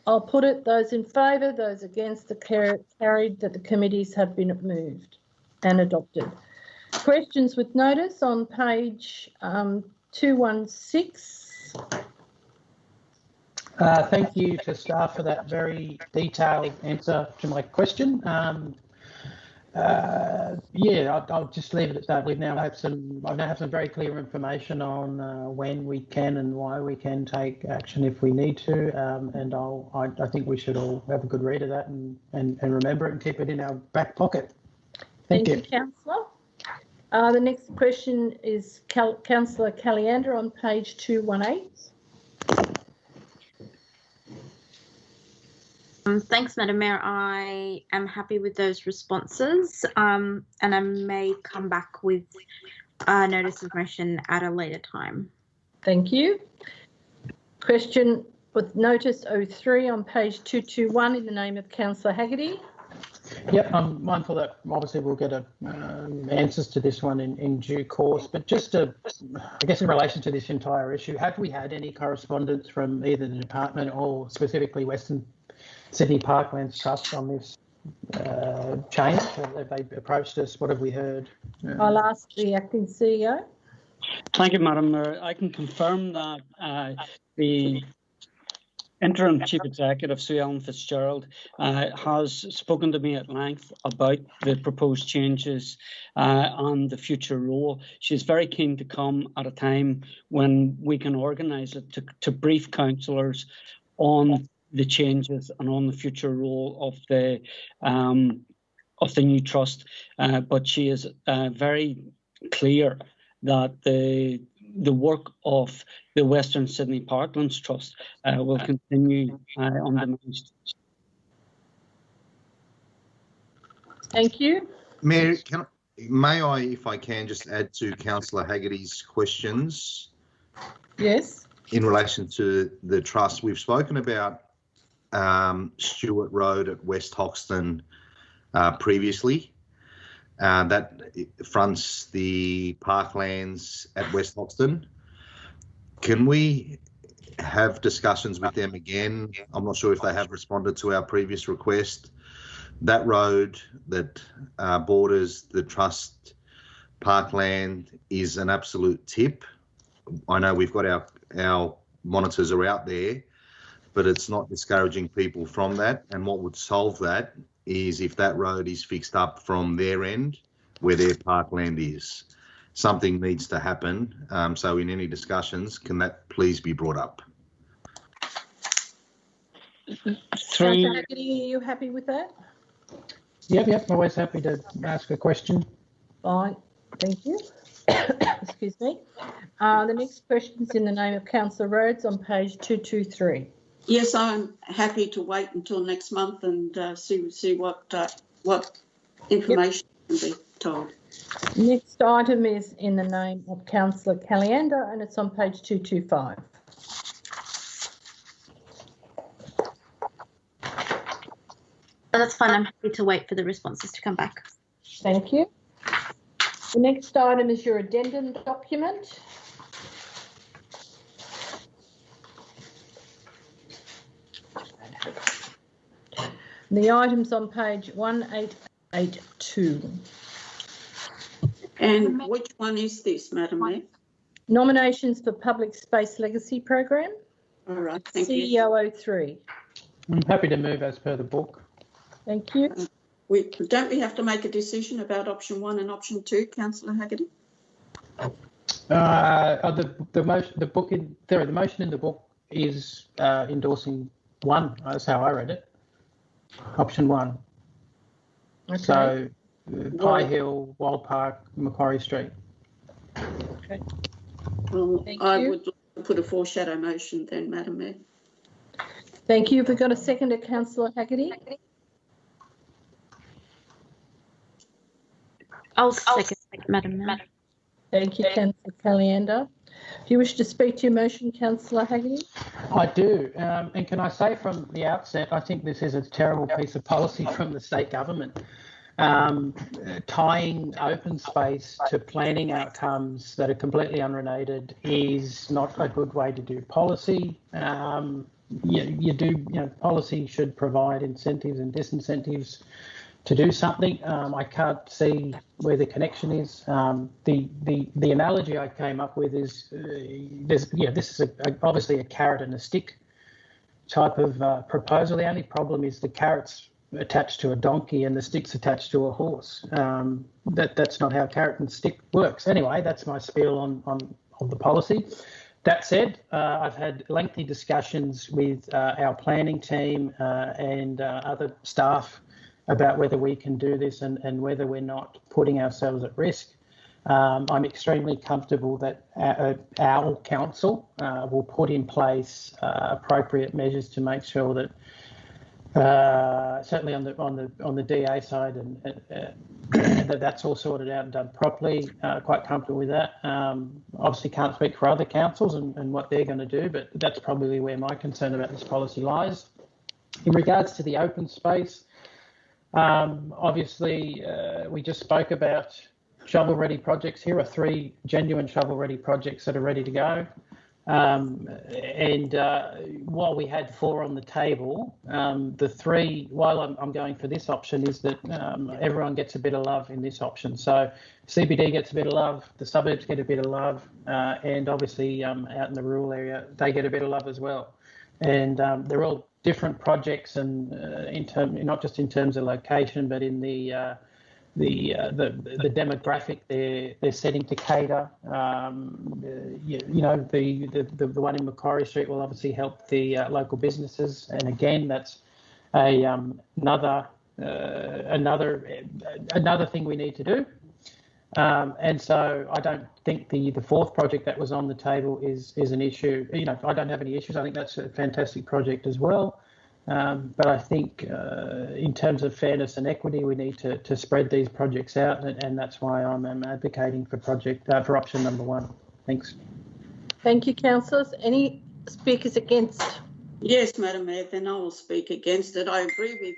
I'll put it. Those in favour, those against, declare it carried that the committees have been moved and adopted. Questions with notice on page 216. Thank you to staff for that very detailed answer to my question. Yeah, I'll just leave it at that. I now have some very clear information on when we can and why we can take action if we need to, and I think we should all have a good read of that and remember it and keep it in our back pocket. Thank you, Councillor. The next question is Councillor Calienda on page 218. Thanks, Madam Mayor. I am happy with those responses, and I may come back with a notice of motion at a later time. Thank you. Question with notice 03 on page 221 in the name of Councillor Haggerty. Yep, I'm mindful that obviously we'll get answers to this one in due course, but just I guess in relation to this entire issue, have we had any correspondence from either the department or specifically Western Sydney Parklands Trust on this change? Have they approached us? What have we heard? I'll ask the acting CEO. Thank you, Madam Mayor. I can confirm that the Interim Chief Executive, Sue Ellen Fitzgerald, has spoken to me at length about the proposed changes and the future role. She's very keen to come at a time when we can organise it to brief councillors on the changes and on the future role of the new trust. But she is very clear that the work of the Western Sydney Parklands Trust will continue on the main stage. Thank you. Mayor, may I, if I can, just add to Councillor Haggerty's questions? Yes. In relation to the trust, we've spoken about Stewart Road at West Hoxton previously. That fronts the parklands at West Hoxton. Can we have discussions with them again? I'm not sure if they have responded to our previous request. That road that borders the trust parkland is an absolute tip. I know we've got our monitors are out there, but it's not discouraging people from that. And what would solve that is if that road is fixed up from their end where their parkland is. Something needs to happen. So in any discussions, can that please be brought up? Councillor Haggerty, are you happy with that? Yep, always happy to ask a question. Fine, thank you. Excuse me. The next question is in the name of Councillor Rhodes on page 223. Yes, I'm happy to wait until next month and see what information can be told. Next item is in the name of Councillor Calienda and it's on page 225. That's fine. I'm happy to wait for the responses to come back. Thank you. The next item is your addendum document. The item's on page 1882. And which one is this, Madam Mayor? Nominations for Public Space Legacy Program. All right, thank you. CEO 03. I'm happy to move as per the book. Thank you. Don't we have to make a decision about option 1 and option 2, Councillor Haggerty? The motion in the book is endorsing 1. That's how I read it. Option 1. Okay. So Pie Hill, Wild Park, Macquarie Street. Okay. Well, Thank I you. would like to put a foreshadow motion then, Madam Mayor. Thank you. Have we got a seconder, Councillor Haggerty? I'll second, Madam Mayor. Thank you, Councillor Calienda. Do you wish to speak to your motion, Councillor Haggerty? I do. And can I say from the outset, I think this is a terrible piece of policy from the state government. Tying open space to planning outcomes that are completely unrelated is not a good way to do policy. Policy should provide incentives and disincentives to do something. I can't see where the connection is. The analogy I came up with is this is obviously a carrot and a stick type of proposal. The only problem is the carrot's attached to a donkey and the stick's attached to a horse. That's not how carrot and stick works. Anyway, that's my spiel on the policy. That said, I've had lengthy discussions with our planning team and other staff about whether we can do this and whether we're not putting ourselves at risk. I'm extremely comfortable that our council will put in place appropriate measures to make sure that Certainly on the DA side, and that's all sorted out and done properly. Quite comfortable with that. Obviously, can't speak for other councils and what they're going to do, but that's probably where my concern about this policy lies. In regards to the open space, obviously, we just spoke about shovel-ready projects. Here are 3 genuine shovel-ready projects that are ready to go. While we had 4 on the table, the 3, while I'm going for this option, is that everyone gets a bit of love in this option. So CBD gets a bit of love, the suburbs get a bit of love, and obviously out in the rural area, they get a bit of love as well. And they're all different projects, and not just in terms of location, but in the demographic they're setting to cater. You know, the one in Macquarie Street will obviously help the local businesses, and again, that's another thing we need to do. And so I don't think the 4th project that was on the table is an issue. You know, I don't have any issues. I think that's a fantastic project as well. But I think in terms of fairness and equity, we need to spread these projects out, and that's why I'm advocating for for option number 1. Thanks. Thank you, councillors. Any speakers against? Yes, Madam Mayor, then I will speak against it. I agree with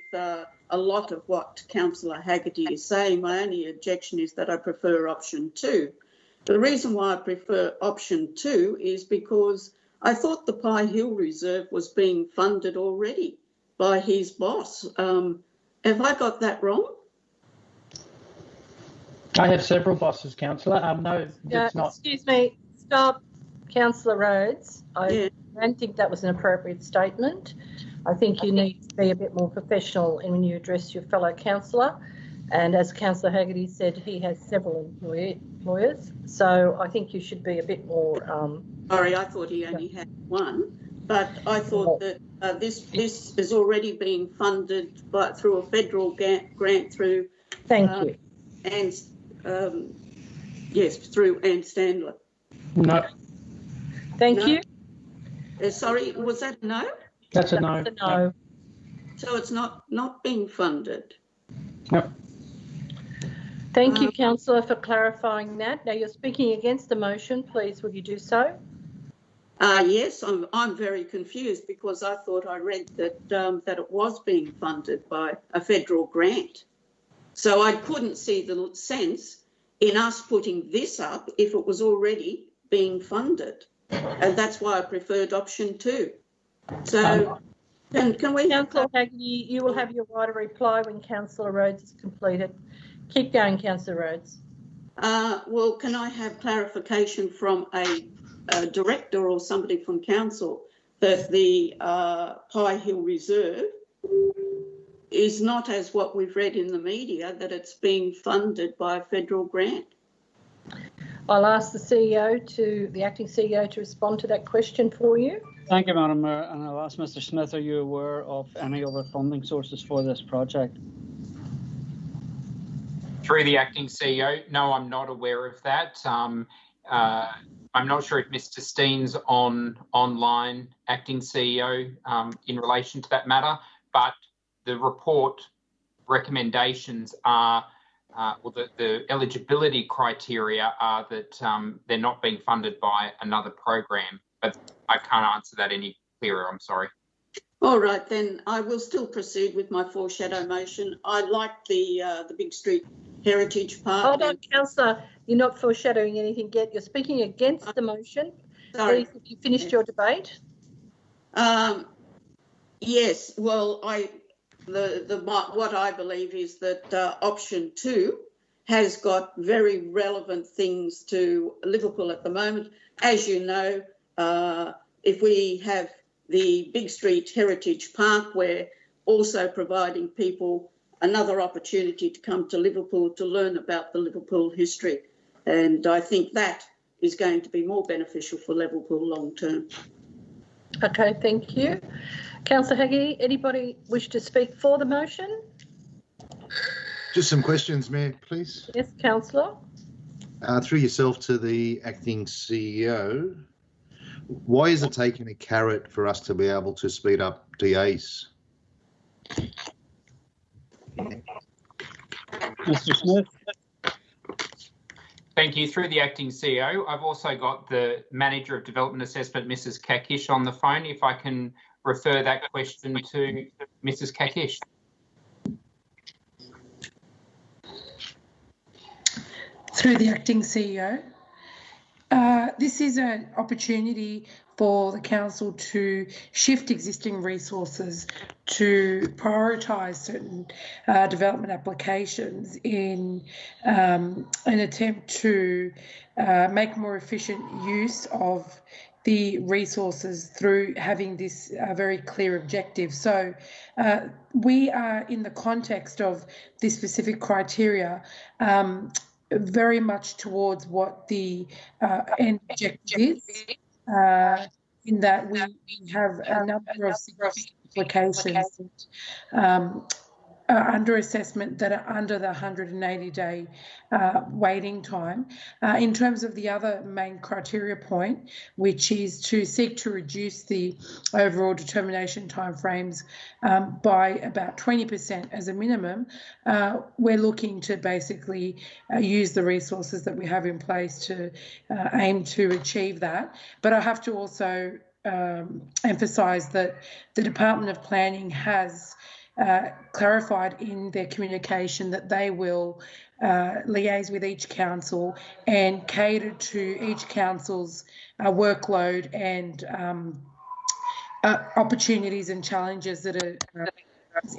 a lot of what Councillor Haggerty is saying. My only objection is that I prefer option 2. The reason why I prefer option 2 is because I thought the Pye Hill Reserve was being funded already by his boss. Have I got that wrong? I have several bosses, councillor. No, it's not. Excuse me. Stop, Councillor Rhodes. I don't think that was an appropriate statement. I think you need to be a bit more professional when you address your fellow councillor. And as Councillor Haggerty said, he has several employers. So I think you should be a bit more... Sorry, I thought he only had 1. But I thought that this is already being funded through a federal grant through... Thank you. And yes, through Anne Standler. No. Thank you. Sorry, was that a no? That's a no. That's a no. So it's not being funded? No. Thank you, councillor, for clarifying that. Now you're speaking against the motion. Please, will you do so? Yes, I'm very confused because I thought I read that that it was being funded by a federal grant. So I couldn't see the sense in us putting this up if it was already being funded. And that's why I preferred option 2. So can we... Councillor Haggerty, you will have your right to reply when Councillor Rhodes is completed. Keep going, Councillor Rhodes. Well, can I have clarification from a director or somebody from council that the Pye Hill Reserve is not as what we've read in the media, that it's being funded by a federal grant? I'll ask the acting CEO to respond to that question for you. Thank you, Madam Mayor, and I'll ask Mr. Smith, are you aware of any other funding sources for this project? Through the acting CEO, no, I'm not aware of that. I'm not sure if Mr. Steen's online, acting CEO, in relation to that matter, but the report recommendations are, the eligibility criteria are that they're not being funded by another program, but I can't answer that any clearer, I'm sorry. All right, then I will still proceed with my foreshadow motion. I like the Big Street Heritage Park. Hold on, councillor. You're not foreshadowing anything yet. You're speaking against the motion. Sorry. Please, have you finished your debate? Yes. Well, what I believe is that option 2 has got very relevant things to Liverpool at the moment. As you know, if we have the Big Street Heritage Park, we're also providing people another opportunity to come to Liverpool to learn about the Liverpool history. And I think that is going to be more beneficial for Liverpool long term. Okay, thank you. Councillor Haggerty, anybody wish to speak for the motion? Just some questions, Mayor, please. Yes, councillor. Through yourself to the acting CEO, why is it taking a carrot for us to be able to speed up DAs? Mr. Smith. Thank you. Through the acting CEO, I've also got the Manager of Development Assessment, Mrs. Kakish, on the phone. If I can refer that question to Mrs. Kakish. Through the acting CEO, this is an opportunity for the council to shift existing resources to prioritise certain development applications in an attempt to make more efficient use of the resources through having this very clear objective. So we are, in the context of this specific criteria, very much towards what the end objective is, in that we have a number of significant applications under assessment that are under the 180-day waiting time. In terms of the other main criteria point, which is to seek to reduce the overall determination timeframes by about 20% as a minimum, we're looking to basically use the resources that we have in place to aim to achieve that. But I have to also emphasise that the Department of Planning has clarified in their communication that they will liaise with each council and cater to each council's workload and opportunities and challenges that are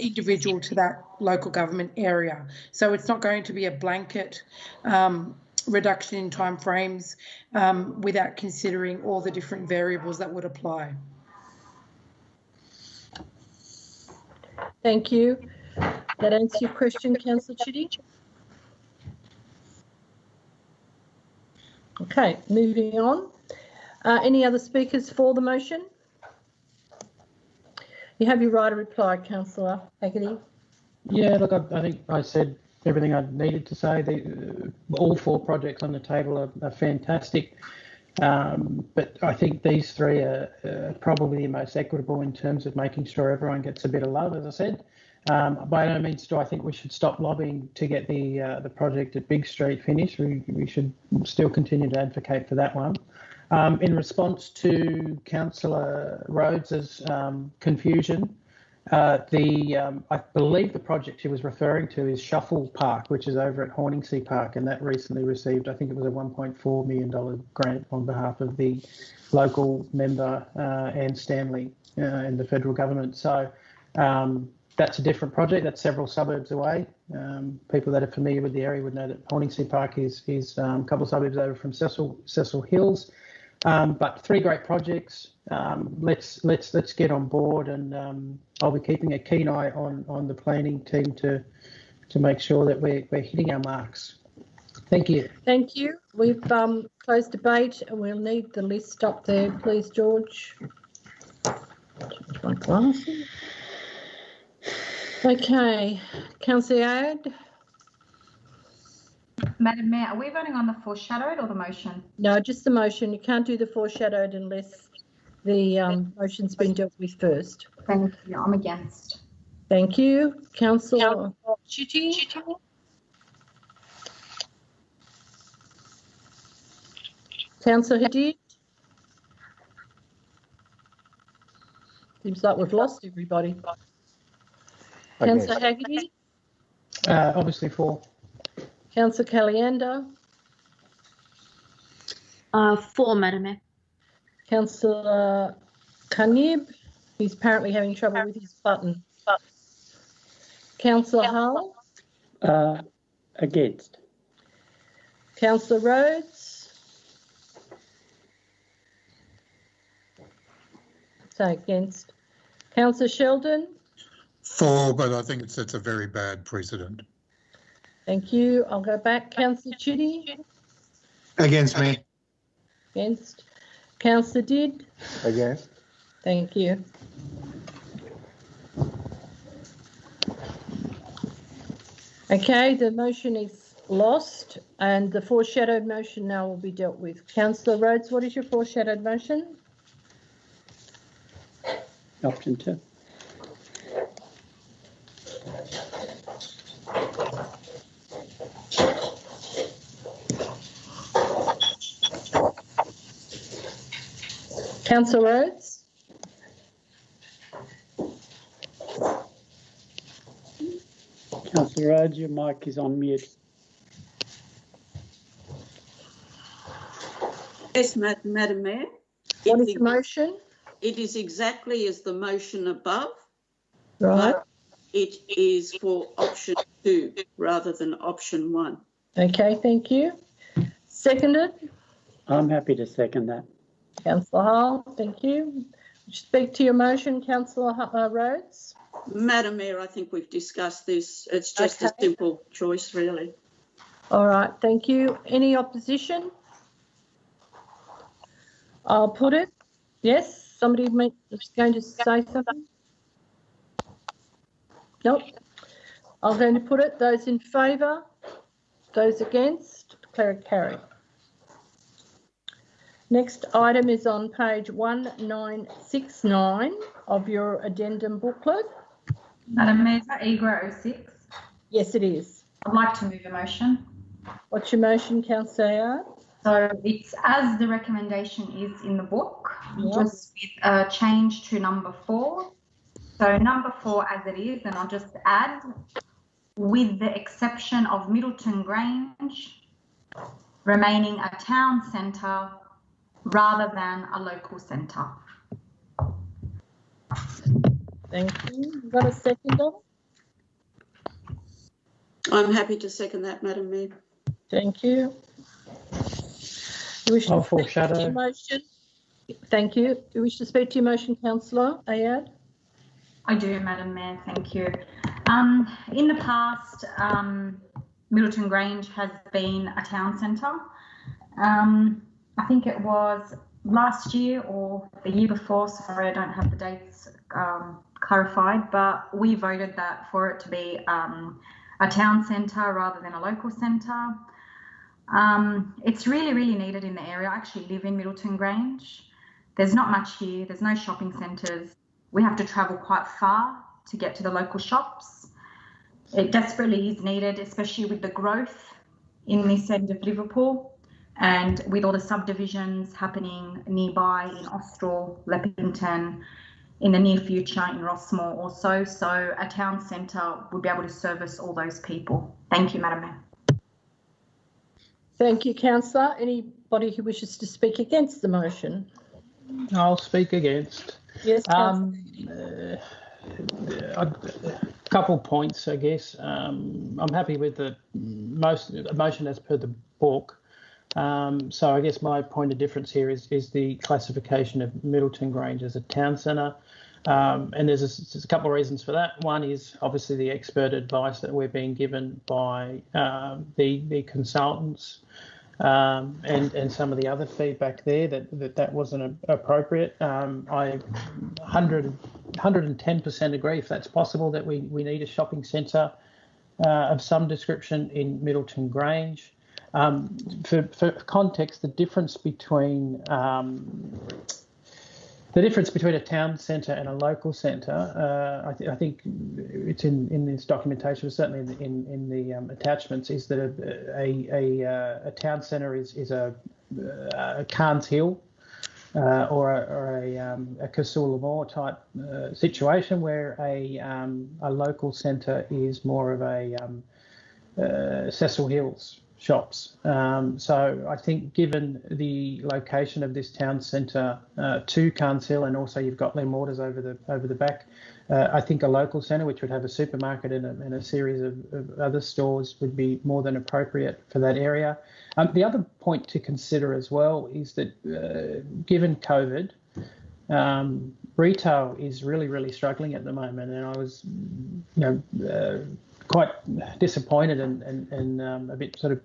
individual to that local government area. So it's not going to be a blanket reduction in timeframes without considering all the different variables that would apply. Thank you. That answer your question, Councillor Chitty? Okay, moving on. Any other speakers for the motion? You have your right of reply, Councillor Haggerty. Yeah, look, I think I said everything I needed to say. All four projects on the table are fantastic. But I think these three are probably the most equitable in terms of making sure everyone gets a bit of love, as I said. By no means do I think we should stop lobbying to get the project at Big Street finished. We should still continue to advocate for that one. In response to Councillor Rhodes's confusion, I believe the project she was referring to is Shuffle Park, which is over at Horningsea Park, and that recently received, I think it was a $1.4 million grant on behalf of the local member, Anne Stanley, and the federal government. So that's a different project. That's several suburbs away. People that are familiar with the area would know that Horningsea Park is a couple of suburbs over from Cecil Hills. But three great projects. Let's get on board, and I'll be keeping a keen eye on the planning team to make sure that we're hitting our marks. Thank you. Thank you. We've closed debate, and we'll need the list up there, please, George. Okay, Councillor Aird. Madam Mayor, are we voting on the foreshadowed or the motion? No, just the motion. You can't do the foreshadowed unless the motion's been dealt with first. Thank you. I'm against. Thank you. Councillor Chitty. Councillor Hadid. Seems like we've lost everybody. Councillor Haggerty. Obviously for. Councillor Calianda. For, Madam Mayor. Councillor Kanib, who's apparently having trouble with his button. Councillor Hull. Against. Councillor Rhodes. So against. Councillor Sheldon. For, but I think it sets a very bad precedent. Thank you. I'll go back. Councillor Chitty. Against me. Against. Councillor Did. Against. Thank you. Okay, the motion is lost, and the foreshadowed motion now will be dealt with. Councillor Rhodes, what is your foreshadowed motion? Option 2. Councillor Rhodes? Councillor Rhodes, your mic is on mute. Yes, Madam Mayor. What is the motion? It is exactly as the motion above, Right. but it is for option 2 rather than option 1. Okay, thank you. Seconded? I'm happy to second that. Councillor Hall, thank you. Would you speak to your motion, Councillor Rhodes? Madam Mayor, I think we've discussed this. It's just a simple choice, really. All right, thank you. Any opposition? I'll put it. Yes, somebody is going to say something? Nope. I'm going to put it. Those in favour? Those against? Declare it carried. Next item is on page 1969 of your addendum booklet. Madam Mayor, is that EGRA 06? Yes, it is. I'd like to move a motion. What's your motion, Councillor Ayard? So it's as the recommendation is in the book, just with a change to number 4. So number 4 as it is, and I'll just add, with the exception of Middleton Grange remaining a town centre rather than a local centre. Thank you. You've got a seconder? I'm happy to second that, Madam Mayor. Thank you. You wish I'll to speak to your motion? Thank you. Do you wish to speak to your motion, Councillor Ayard? I do, Madam Mayor, thank you. In the past, Middleton Grange has been a town centre. I think it was last year or the year before, sorry, I don't have the dates clarified, but we voted that for it to be a town centre rather than a local centre. It's really, really needed in the area. I actually live in Middleton Grange. There's not much here. There's no shopping centres. We have to travel quite far to get to the local shops. It desperately is needed, especially with the growth in this end of Liverpool and with all the subdivisions happening nearby in Austral, Leppington, in the near future in Rossmore also. So a town centre would be able to service all those people. Thank you, Madam Mayor. Thank you, Councillor. Anybody who wishes to speak against the motion? I'll speak against. Yes, a couple points, I guess. I'm happy with the motion as per the book. So I guess my point of difference here is the classification of Middleton Grange as a town centre. And there's a couple of reasons for that. One is obviously the expert advice that we're being given by the consultants and some of the other feedback there that wasn't appropriate. I 110% agree, if that's possible, that we need a shopping centre of some description in Middleton Grange. For context, the difference between a town centre and a local centre, I think it's in this documentation, but certainly in the attachments, is that a town centre is a Carnes Hill or a Casula type situation, where a local centre is more of a Cecil Hills shops. So I think given the location of this town centre to Carnes Hill, and also you've got Len Waters over the back, I think a local centre which would have a supermarket and a series of other stores would be more than appropriate for that area. The other point to consider as well is that given COVID, retail is really, really struggling at the moment, and I was, quite disappointed and a bit sort of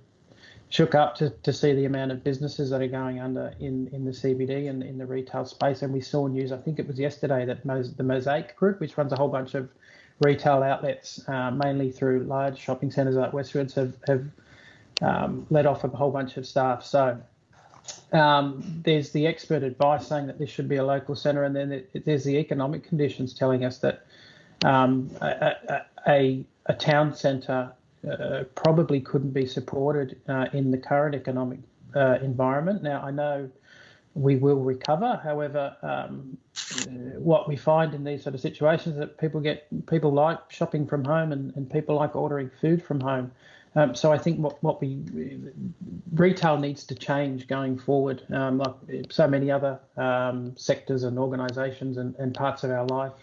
shook up to see the amount of businesses that are going under in the CBD and in the retail space. And we saw news, I think it was yesterday, that the Mosaic Group, which runs a whole bunch of retail outlets, mainly through large shopping centres like Westwoods, have let off a whole bunch of staff. So there's the expert advice saying that this should be a local centre, and then there's the economic conditions telling us that a town centre probably couldn't be supported in the current economic environment. Now, I know we will recover. However, what we find in these sort of situations is that people like shopping from home and people like ordering food from home. So I think retail needs to change going forward, like so many other sectors and organisations and parts of our life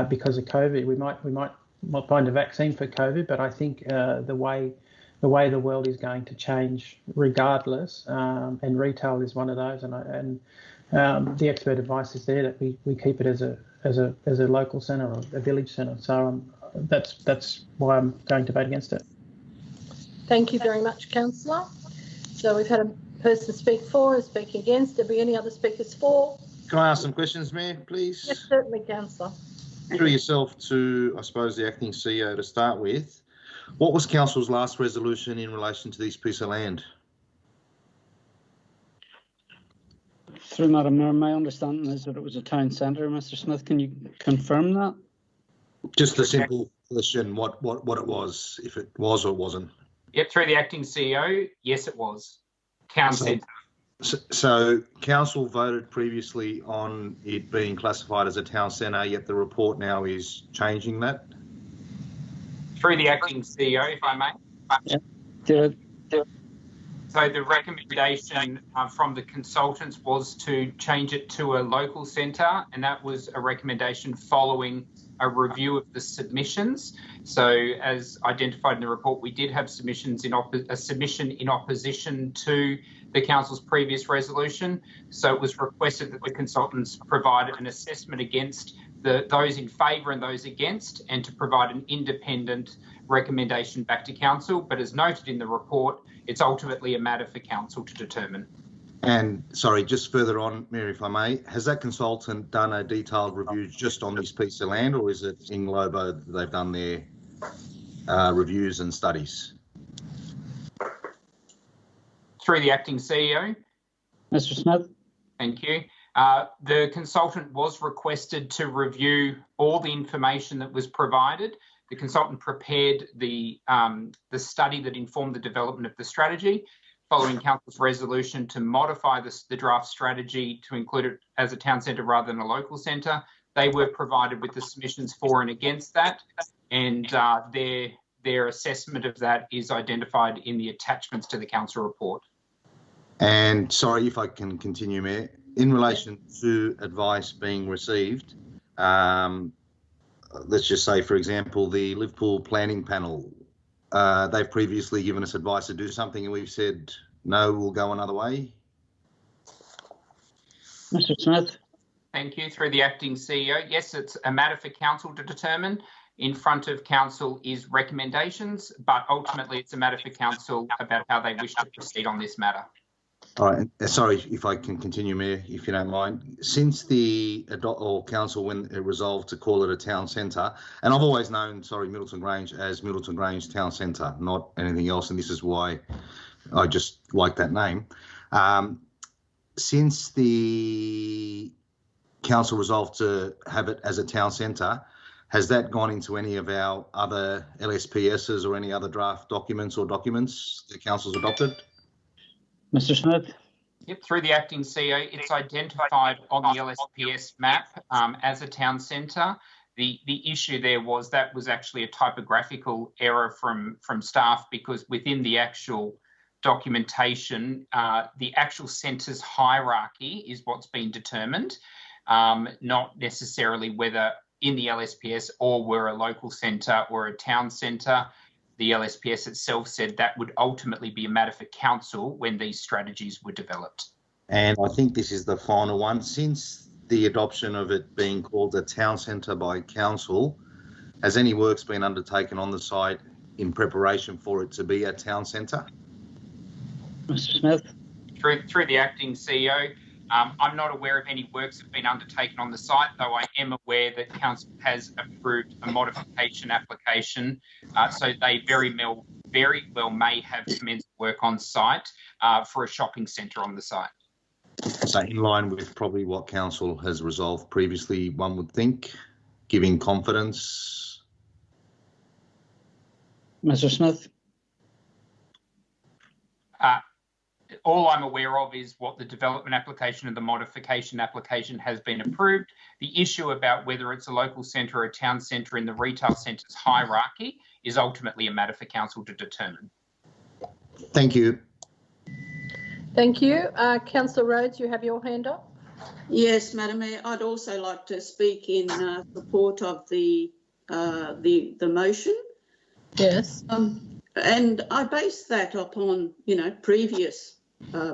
because of COVID. We might not find a vaccine for COVID, but I think the way the world is going to change regardless, and retail is one of those. And the expert advice is there that we keep it as a local centre or a village centre. So that's why I'm going to vote against it. Thank you very much, Councillor. So we've had a person speak for and speak against. There be any other speakers for? Can I ask some questions, Mayor, please? Yes, certainly, Councillor. Through yourself to, I suppose, the acting CEO to start with. What was Council's last resolution in relation to this piece of land? Through Madam Mayor, my understanding is that it was a town centre. Mr. Smith, can you confirm that? Just a simple question, what it was, if it was or wasn't. Yep, through the acting CEO, yes, it was. Town centre. So council voted previously on it being classified as a town centre, yet the report now is changing that? Through the acting CEO, if I may. Yeah. So the recommendation from the consultants was to change it to a local centre, and that was a recommendation following a review of the submissions. So as identified in the report, we did have submissions a submission in opposition to the council's previous resolution. So it was requested that the consultants provide an assessment against those in favour and those against, and to provide an independent recommendation back to council. But as noted in the report, it's ultimately a matter for council to determine. And sorry, just further on, Mary, if I may, has that consultant done a detailed review just on this piece of land, or is it in Globo that they've done their reviews and studies? Through the acting CEO. Mr. Smith. Thank you. The consultant was requested to review all the information that was provided. The consultant prepared the study that informed the development of the strategy, following council's resolution to modify the draft strategy to include it as a town centre rather than a local centre. They were provided with the submissions for and against that, and their assessment of that is identified in the attachments to the council report. And sorry if I can continue, Mayor. In relation to advice being received, let's just say, for example, the Liverpool planning panel, they've previously given us advice to do something and we've said, no, we'll go another way. Mr. Smith. Thank you. Through the acting CEO, yes, it's a matter for council to determine. In front of council is recommendations, but ultimately it's a matter for council about how they wish to proceed on this matter. All right. Sorry if I can continue, Mayor, if you don't mind. Since the council, when it resolved to call it a town centre, and I've always known, Middleton Grange as Middleton Grange Town Centre, not anything else, and this is why I just like that name. Since the council resolved to have it as a town centre, has that gone into any of our other LSPSs or any other draft documents the council's adopted? Mr. Smith. Yep, through the acting CEO, it's identified on the LSPS map as a town centre. The issue there was that was actually a typographical error from staff, because within the actual documentation, the actual centre's hierarchy is what's been determined, not necessarily whether in the LSPS or were a local centre or a town centre. The LSPS itself said that would ultimately be a matter for council when these strategies were developed. And I think this is the final one. Since the adoption of it being called a town centre by council, has any works been undertaken on the site in preparation for it to be a town centre? Mr. Smith. Through the acting CEO, I'm not aware of any works that have been undertaken on the site, though I am aware that council has approved a modification application, so they very well may have commenced work on site for a shopping centre on the site. So in line with probably what council has resolved previously, one would think, giving confidence. Mr. Smith. all I'm aware of is what the development application and the modification application has been approved. The issue about whether it's a local centre or a town centre in the retail centre's hierarchy is ultimately a matter for council to determine. Thank you. Thank you. Councillor Rhodes, you have your hand up. Yes, Madam Mayor, I'd also like to speak in support of the motion. Yes. And I base that upon, previous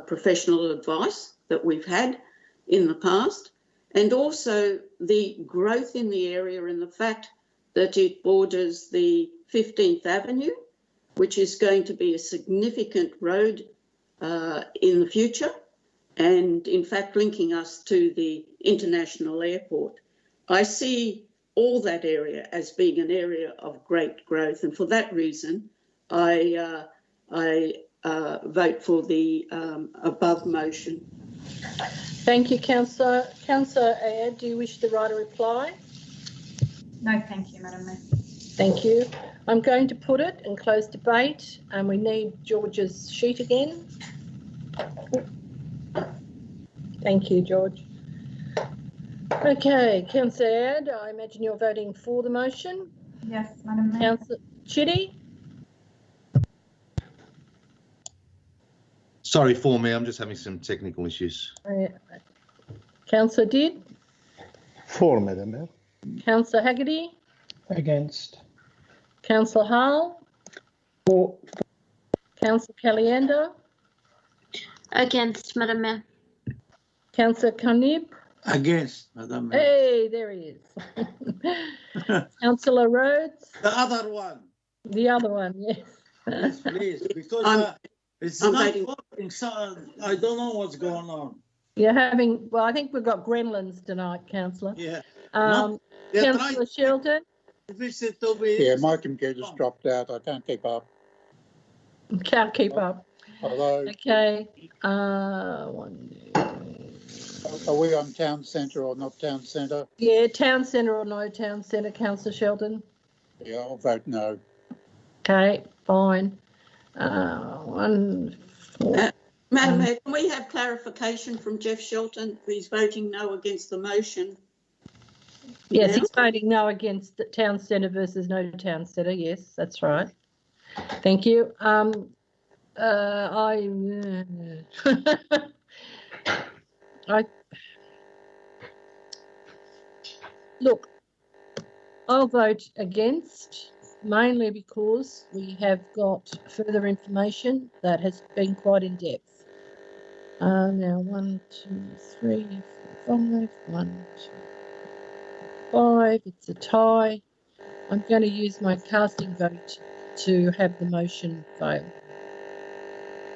professional advice that we've had in the past, and also the growth in the area and the fact that it borders the 15th Avenue, which is going to be a significant road in the future, and in fact linking us to the international airport. I see all that area as being an area of great growth, and for that reason I vote for the above motion. Thank you, Councillor. Councillor Ayer, do you wish to write a reply? No, thank you, Madam Mayor. Thank you. I'm going to put it and close debate, and we need George's sheet again. Thank you, George. Okay, Councillor Ayer, I imagine you're voting for the motion. Yes, Madam Mayor. Councillor Chitty? Sorry for me, I'm just having some technical issues. Councillor Didd? For, Madam Mayor. Councillor Haggerty? Against. Councillor Hall? For. Councillor Caliendo? Against, Madam Mayor. Councillor Carnib? Against, Madam Mayor. Hey, there he is. Councillor Rhodes? The other one. The other one, yes. Yes, please, because it's not working. So I don't know what's going on. You're having, well, I think we've got gremlins tonight, Councillor. Yeah. Councillor Shelton? Yeah, my computer's dropped out. I can't keep up. Can't keep up. Although, Okay. are we on town centre or not town centre? Yeah, town centre or no town centre, Councillor Shelton? Yeah, I'll vote no. Okay, fine. Madam Mayor, can we have clarification from Jeff Shelton? He's voting no against the motion. Yes, he's voting no against the town centre versus no town centre. Yes, that's right. Thank you. Look, I'll vote against, mainly because we have got further information that has been quite in depth. Now 1, 2, 3, 4, 5, 1, 2, 5. It's a tie. I'm going to use my casting vote to have the motion fail.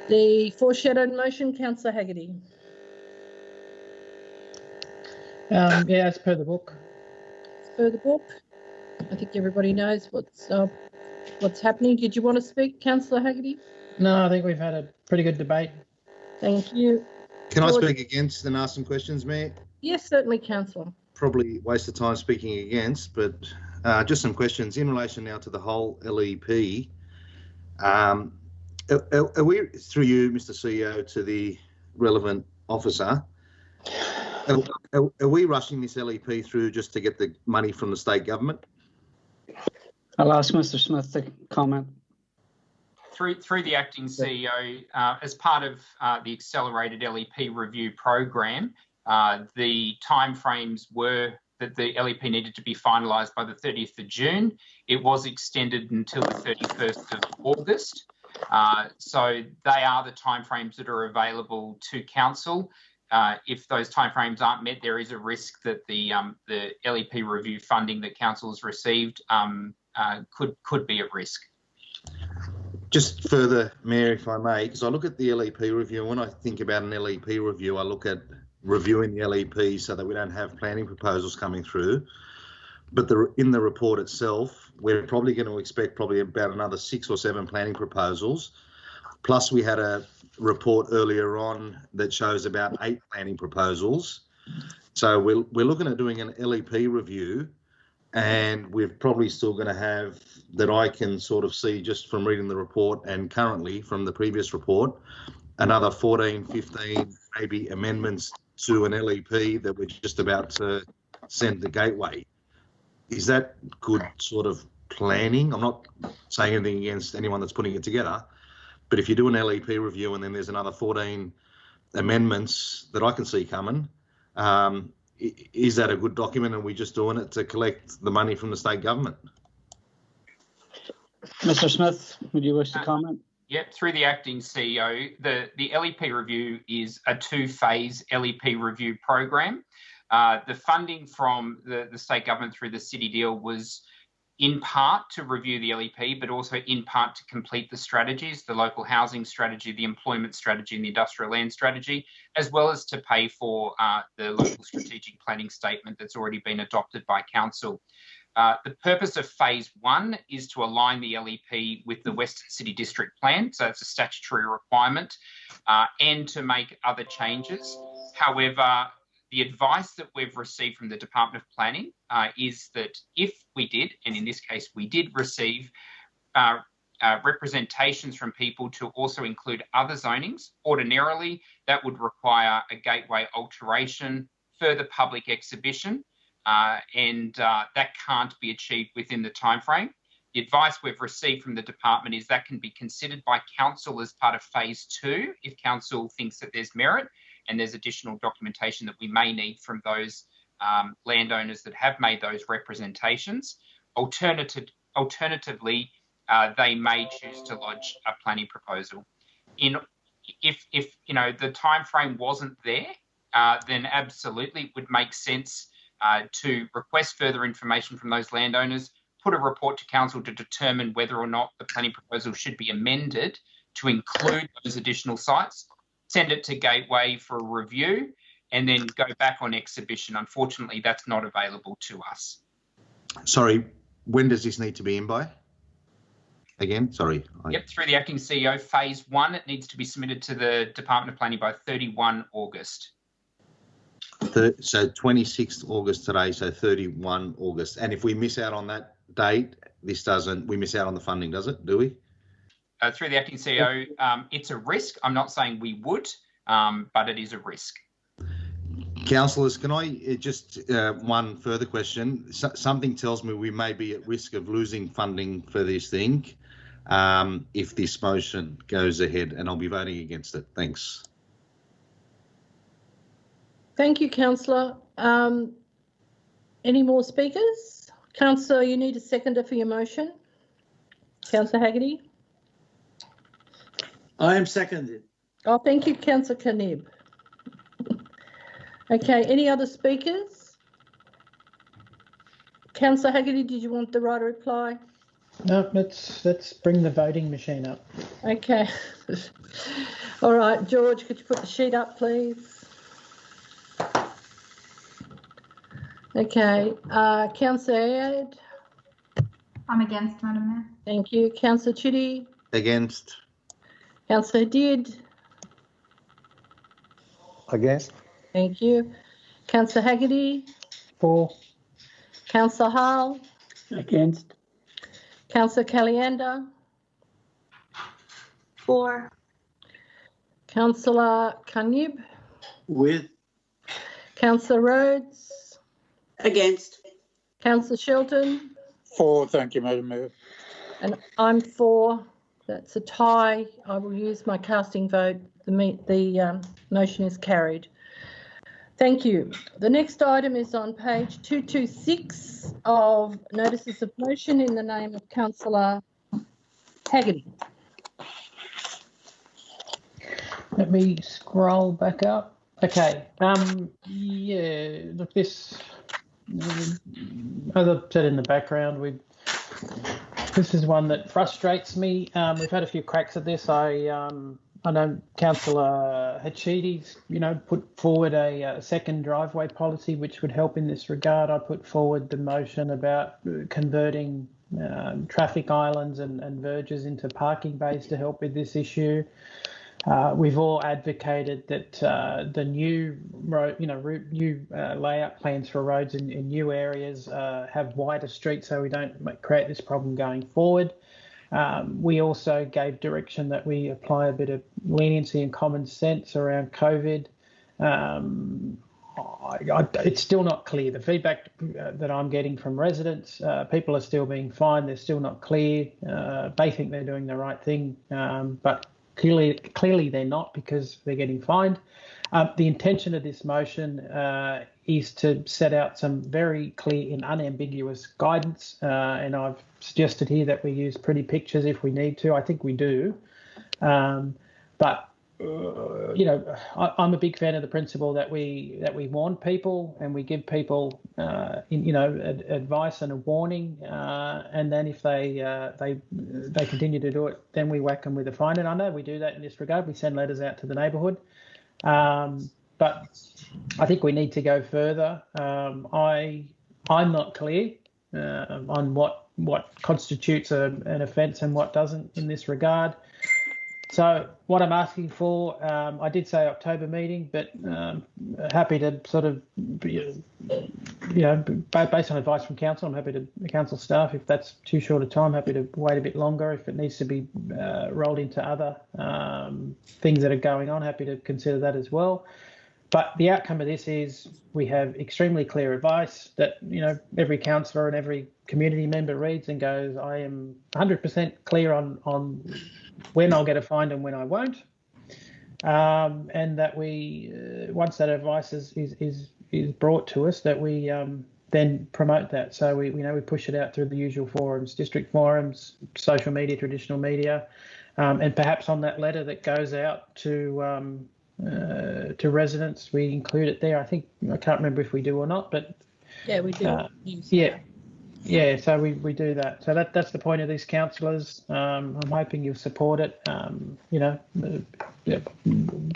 The foreshadowed motion, Councillor Haggerty. Yeah, as per the book. As per the book. I think everybody knows what's happening. Did you want to speak, Councillor Haggerty? No, I think we've had a pretty good debate. Thank you. Can I speak against and ask some questions, Mayor? Yes, certainly, Councillor. Probably waste of time speaking against, but just some questions in relation now to the whole LEP. Are we, through you, Mr. CEO, to the relevant officer, are we rushing this LEP through just to get the money from the state government? I'll ask Mr. Smith to comment. Through the acting CEO, as part of the accelerated LEP review program, the timeframes were that the LEP needed to be finalised by the 30th of June. It was extended until the 31st of August. So they are the timeframes that are available to council. If those timeframes aren't met, there is a risk that the LEP review funding that council has received could be at risk. Just further, Mayor, if I may, because I look at the LEP review, and when I think about an LEP review, I look at reviewing the LEP so that we don't have planning proposals coming through. But in the report itself, we're probably going to expect probably about another 6 or 7 planning proposals. Plus, we had a report earlier on that shows about 8 planning proposals. So we're looking at doing an LEP review, and we're probably still going to have, that I can sort of see just from reading the report and currently from the previous report, another 14, 15, maybe amendments to an LEP that we're just about to send to Gateway. Is that good sort of planning? I'm not saying anything against anyone that's putting it together, but if you do an LEP review and then there's another 14 amendments that I can see coming, is that a good document? And we just doing it to collect the money from the state government? Mr. Smith, would you wish to comment? Yep, through the acting CEO, the LEP review is a two-phase LEP review program. The funding from the state government through the city deal was in part to review the LEP, but also in part to complete the strategies, the local housing strategy, the employment strategy, and the industrial land strategy, as well as to pay for the local strategic planning statement that's already been adopted by council. The purpose of phase one is to align the LEP with the Western City District Plan, so it's a statutory requirement, and to make other changes. However, the advice that we've received from the Department of Planning is that if we did, and in this case we did receive representations from people to also include other zonings, ordinarily that would require a gateway alteration, further public exhibition, and that can't be achieved within the timeframe. The advice we've received from the department is that can be considered by council as part of phase two if council thinks that there's merit, and there's additional documentation that we may need from those landowners that have made those representations. Alternatively, they may choose to lodge a planning proposal. If you know the timeframe wasn't there, then absolutely it would make sense to request further information from those landowners, put a report to council to determine whether or not the planning proposal should be amended to include those additional sites, send it to Gateway for a review, and then go back on exhibition. Unfortunately, that's not available to us. Sorry, when does this need to be in by? Again, sorry. Yep, through the acting CEO, phase one, it needs to be submitted to the Department of Planning by 31 August. So 26th August today, so 31 August. And if we miss out on that date, we miss out on the funding, does it? Do we? Through the acting CEO, it's a risk. I'm not saying we would, but it is a risk. Councillors, can I just one further question? Something tells me we may be at risk of losing funding for this thing if this motion goes ahead, and I'll be voting against it. Thanks. Thank you, Councillor. Any more speakers? Councillor, you need a seconder for your motion. Councillor Haggerty? I am seconded. Oh, thank you, Councillor Kanib. Okay, any other speakers? Councillor Haggerty, did you want the right reply? No, let's bring the voting machine up. Okay. All right, George, could you put the sheet up, please? Okay, Councillor Aird? I'm against, Madam Mayor. Thank you. Councillor Chitty? Against. Councillor Did? Against. Thank you. Councillor Haggerty? For. Councillor Hall? Against. Councillor Caliander? For. Councillor Kanib? With. Councillor Rhodes? Against. Councillor Shelton? For, thank you, Madam Mayor. And I'm for. That's a tie. I will use my casting vote. The motion is carried. Thank you. The next item is on page 226 of notices of motion in the name of Councillor Haggerty. Let me scroll back up. Okay. Yeah. Look, this. As I've said in the background, this is one that frustrates me. We've had a few cracks at this. I know Councillor Hachiti's, put forward a second driveway policy which would help in this regard. I put forward the motion about converting traffic islands and verges into parking bays to help with this issue. We've all advocated that the new road, new layout plans for roads in new areas have wider streets so we don't create this problem going forward. We also gave direction that we apply a bit of leniency and common sense around COVID. It's still not clear. The feedback that I'm getting from residents, people are still being fined. They're still not clear. They think they're doing the right thing, but clearly they're not because they're getting fined. The intention of this motion is to set out some very clear and unambiguous guidance, and I've suggested here that we use pretty pictures if we need to. I think we do, but you know, I'm a big fan of the principle that we warn people and we give people, you know, advice and a warning, and then if they continue to do it, then we whack them with a fine. And I know we do that in this regard. We send letters out to the neighbourhood, but I think we need to go further. I'm not clear on what constitutes an offence and what doesn't in this regard. So what I'm asking for, I did say October meeting, but happy to sort of, you know, based on advice from council, I'm happy to, the council staff, if that's too short a time, happy to wait a bit longer. If it needs to be rolled into other things that are going on, happy to consider that as well. But the outcome of this is we have extremely clear advice that, you know, every councillor and every community member reads and goes, I am 100% clear on when I'll get a fine and when I won't, and that we, once that advice is brought to us, that we then promote that. So we push it out through the usual forums, district forums, social media, traditional media, and perhaps on that letter that goes out to residents, we include it there. I can't remember if we do or not, but yeah, we do. Yeah, so we do that. So that's the point of these councillors. I'm hoping you'll support it. You know,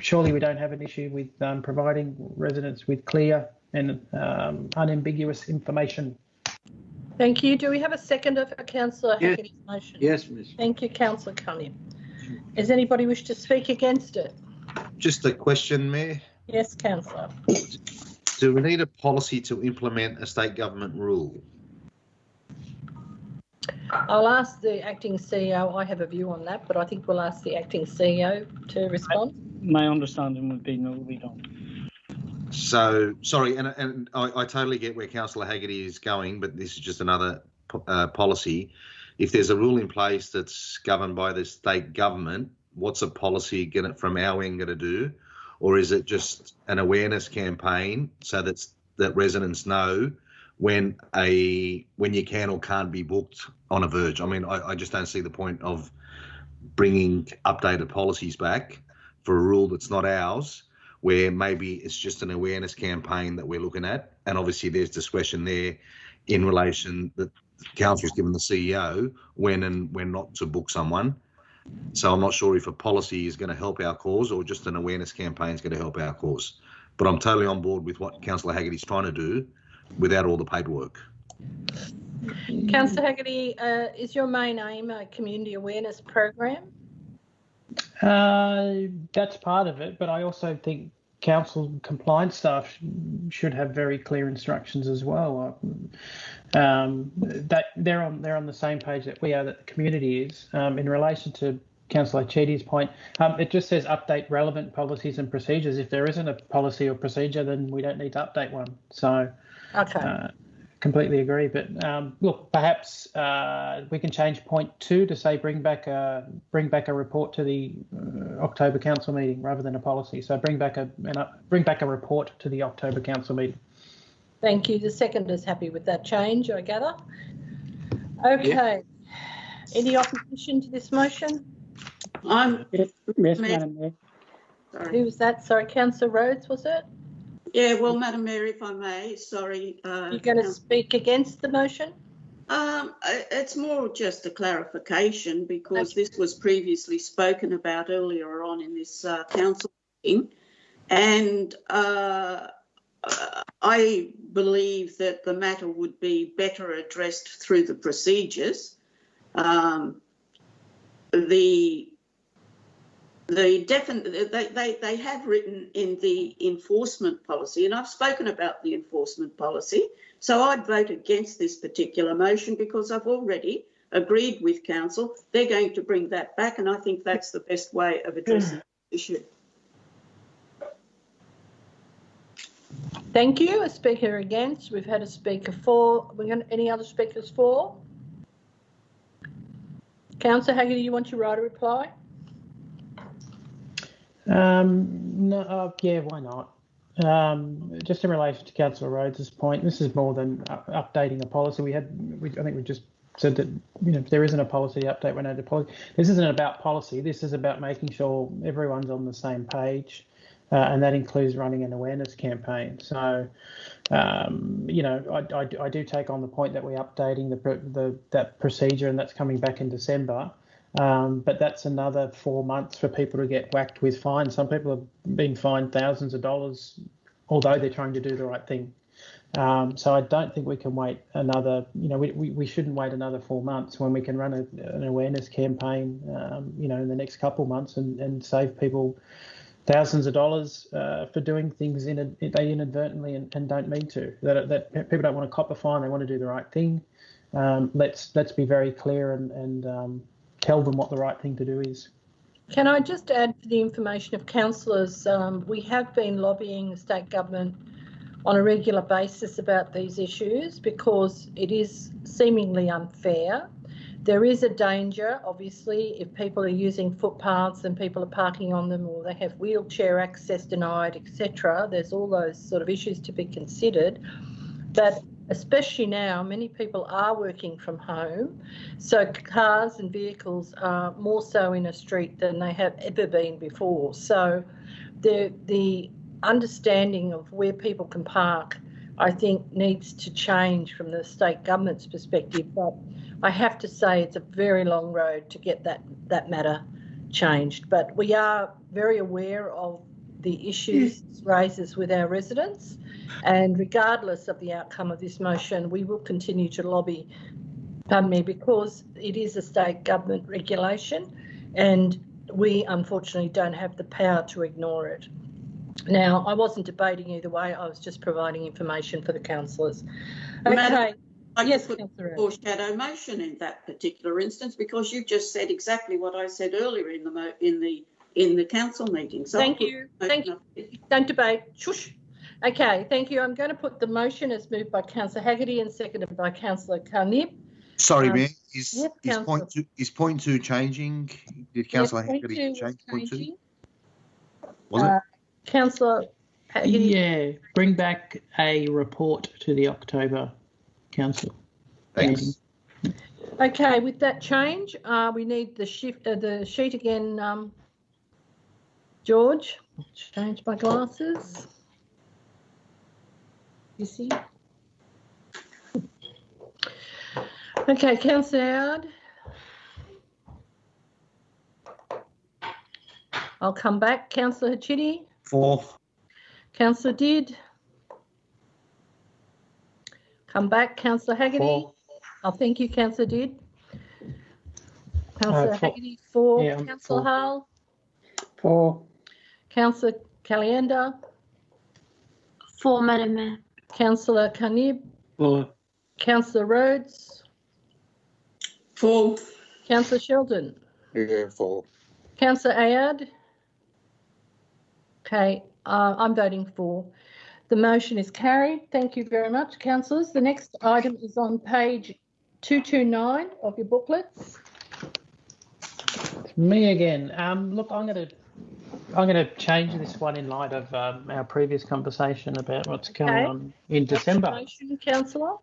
surely we don't have an issue with providing residents with clear and unambiguous information. Thank you. Do we have a seconder for Councillor Haggerty's motion? Yes, Miss. Thank you, Councillor Cunningham. Does anybody wish to speak against it? Just a question, Mayor. Yes, Councillor. Do we need a policy to implement a state government rule? I'll ask the acting CEO. I have a view on that, but I think we'll ask the acting CEO to respond. My understanding would be no, we don't. So, sorry, and I totally get where Councillor Haggerty is going, but this is just another policy. If there's a rule in place that's governed by the state government, what's a policy from our end going to do? Or is it just an awareness campaign so that residents know when you can or can't be booked on a verge? I mean, I just don't see the point of bringing updated policies back for a rule that's not ours, where maybe it's just an awareness campaign that we're looking at. And obviously there's discretion there in relation that the council's given the CEO when and when not to book someone. So I'm not sure if a policy is going to help our cause or just an awareness campaign is going to help our cause. But I'm totally on board with what Councillor Haggerty's trying to do without all the paperwork. Councillor Haggerty, is your main aim a community awareness program? That's part of it, but I also think council compliance staff should have very clear instructions as well. That they're on the same page that we are, that the community is. In relation to Councillor Chedi's point, it just says update relevant policies and procedures. If there isn't a policy or procedure, then we don't need to update one. So, okay. Completely agree. But look, perhaps we can change point 2 to say bring back a report to the October council meeting rather than a policy. So bring back a report to the October council meeting. Thank you. The seconder's happy with that change, I gather. Okay. Yeah. Any opposition to this motion? Yes, Madam Mayor. Who was that? Sorry, Councillor Rhodes, was it? Yeah, well, Madam Mayor, if I may, sorry. You're going to speak against the motion? It's more just a clarification because this was previously spoken about earlier on in this council meeting, and I believe that the matter would be better addressed through the procedures. They have written in the enforcement policy, and I've spoken about the enforcement policy, so I'd vote against this particular motion because I've already agreed with council, they're going to bring that back, and I think that's the best way of addressing the issue. Thank you. A speaker against. We've had a speaker for. Any other speakers for? Councillor Haggerty, you want to write a reply? No, yeah, why not? Just in relation to Councillor Rhodes' point, this is more than updating a policy. I think we just said that, if there isn't a policy update, we know the policy. This isn't about policy. This is about making sure everyone's on the same page, and that includes running an awareness campaign. So, I do take on the point that we're updating that procedure, and that's coming back in December. But that's another 4 months for people to get whacked with fines. Some people have been fined thousands of dollars, although they're trying to do the right thing. So I don't think we can wait another, we shouldn't wait another 4 months when we can run an awareness campaign, in the next couple of months and save people thousands of dollars for doing things they inadvertently and don't mean to. That people don't want to cop a fine, they want to do the right thing. Let's be very clear and tell them what the right thing to do is. Can I just add for the information of councillors, we have been lobbying the state government on a regular basis about these issues because it is seemingly unfair. There is a danger, obviously, if people are using footpaths and people are parking on them or they have wheelchair access denied, etc. There's all those sort of issues to be considered. But especially now, many people are working from home, so cars and vehicles are more so in a street than they have ever been before. So the understanding of where people can park, I think, needs to change from the state government's perspective. But I have to say it's a very long road to get that matter changed. But we are very aware of the issues this raises with our residents. And regardless of the outcome of this motion, we will continue to lobby, because it is a state government regulation and we unfortunately don't have the power to ignore it. Now, I wasn't debating either way, I was just providing information for the councillors. Okay. Yes, put a shadow motion in that particular instance because you've just said exactly what I said earlier in the council meeting. So thank you. Don't debate. Shush. Okay, thank you. I'm going to put the motion as moved by Councillor Haggerty and seconded by Councillor Carnip. Sorry, Mayor, is point two changing? Did Councillor Haggerty change point two? Was it? Councillor Haggerty? Yeah, bring back a report to the October council. Thanks. Meeting. Okay, with that change, we need the sheet again, George. Change my glasses. You see? Okay, Councillor Howard. I'll come back. Councillor Chitty. 4. Councillor Did. Come back. Councillor Haggerty. 4. Oh, thank you, Councillor Did. Councillor Haggerty, 4. Yeah, Councillor Hull. 4. Councillor Calienda. 4, Madam Mayor. Councillor Carnib. 4. Councillor Rhodes. 4. Councillor Sheldon. Yeah, 4. Councillor Ayad. Okay, I'm voting for. The motion is carried. Thank you very much, councillors. The next item is on page 229 of your booklets. Me again. Look, I'm going to change this one in light of our previous conversation about what's going on in December. Motion, councillor.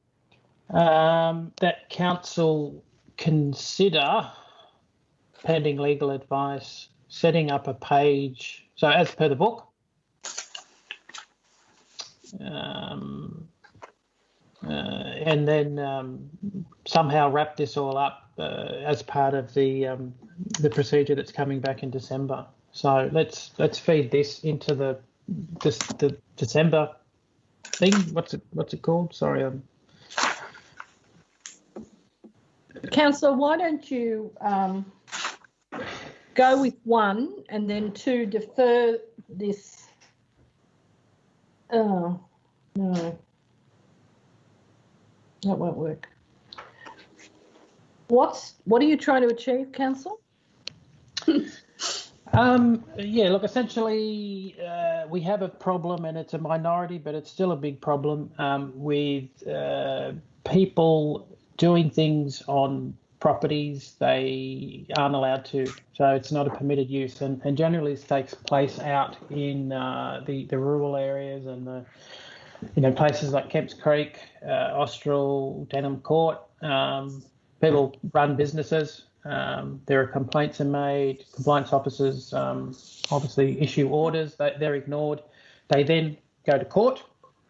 That council consider, pending legal advice, setting up a page. So as per the book, and then somehow wrap this all up as part of the procedure that's coming back in December. So let's feed this into the December thing. What's it called? Sorry. Councillor, why don't you go with 1 and then 2 defer this? Oh, no. That won't work. What are you trying to achieve, Council? Yeah, look, essentially, we have a problem, and it's a minority, but it's still a big problem with people doing things on properties they aren't allowed to. So it's not a permitted use, and generally this takes place out in the rural areas and the places like Kemps Creek, Austral, Denham Court. People run businesses. There are complaints are made. Compliance officers obviously issue orders. They're ignored. They then go to court.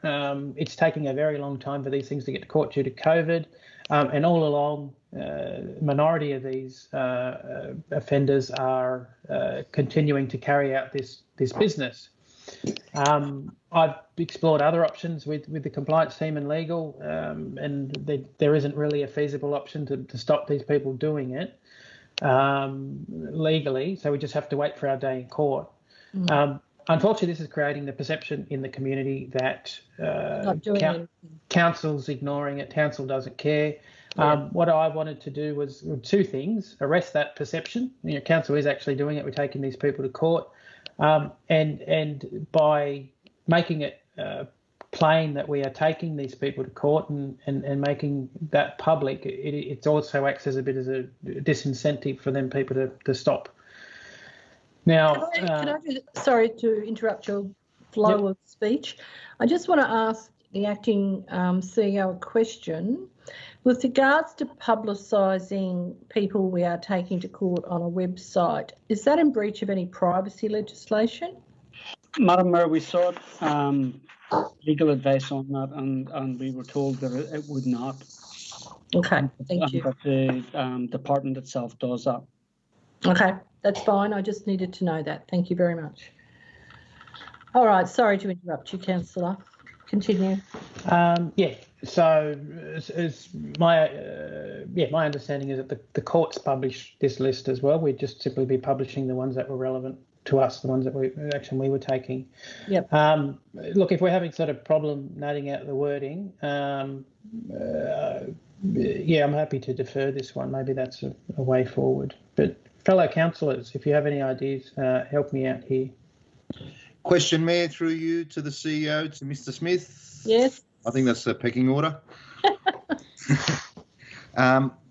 It's taking a very long time for these things to get to court due to COVID. And all along, minority of these offenders are continuing to carry out this business. I've explored other options with the compliance team and legal, and there isn't really a feasible option to stop these people doing it legally. So we just have to wait for our day in court. Unfortunately, this is creating the perception in the community that council's ignoring it, council doesn't care. What I wanted to do was two things: arrest that perception. Council is actually doing it. We're taking these people to court, and by making it plain that we are taking these people to court and making that public, it also acts as a bit as a disincentive for them people to stop. Now, sorry to interrupt your flow of speech. I just want to ask the acting CEO a question. With regards to publicising people we are taking to court on a website, is that in breach of any privacy legislation? Madam Mayor, we sought legal advice on that, and we were told that it would not. Okay, thank you. But the department itself does that. Okay, that's fine. I just needed to know that. Thank you very much. All right, sorry to interrupt you, Councillor. Continue. So as my understanding is that the courts publish this list as well. We'd just simply be publishing the ones that were relevant to us, the ones that we were taking. Yep. Look, if we're having sort of problem noting out the wording, I'm happy to defer this one. Maybe that's a way forward. But fellow councillors, if you have any ideas, help me out here. Question, Mayor, through you to the CEO, to Mr. Smith. Yes. I think that's the pecking order.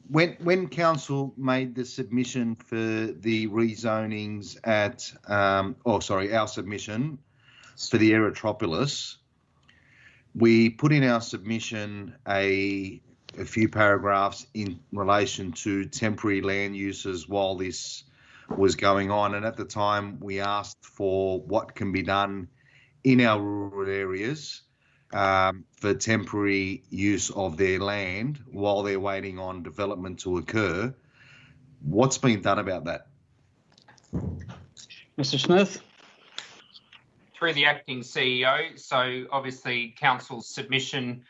When council made the submission for the rezonings our submission for the Aerotropolis, we put in our submission a few paragraphs in relation to temporary land uses while this was going on, and at the time we asked for what can be done in our rural areas for temporary use of their land while they're waiting on development to occur. What's been done about that? Mr. Smith? Through the acting CEO, so obviously council's submission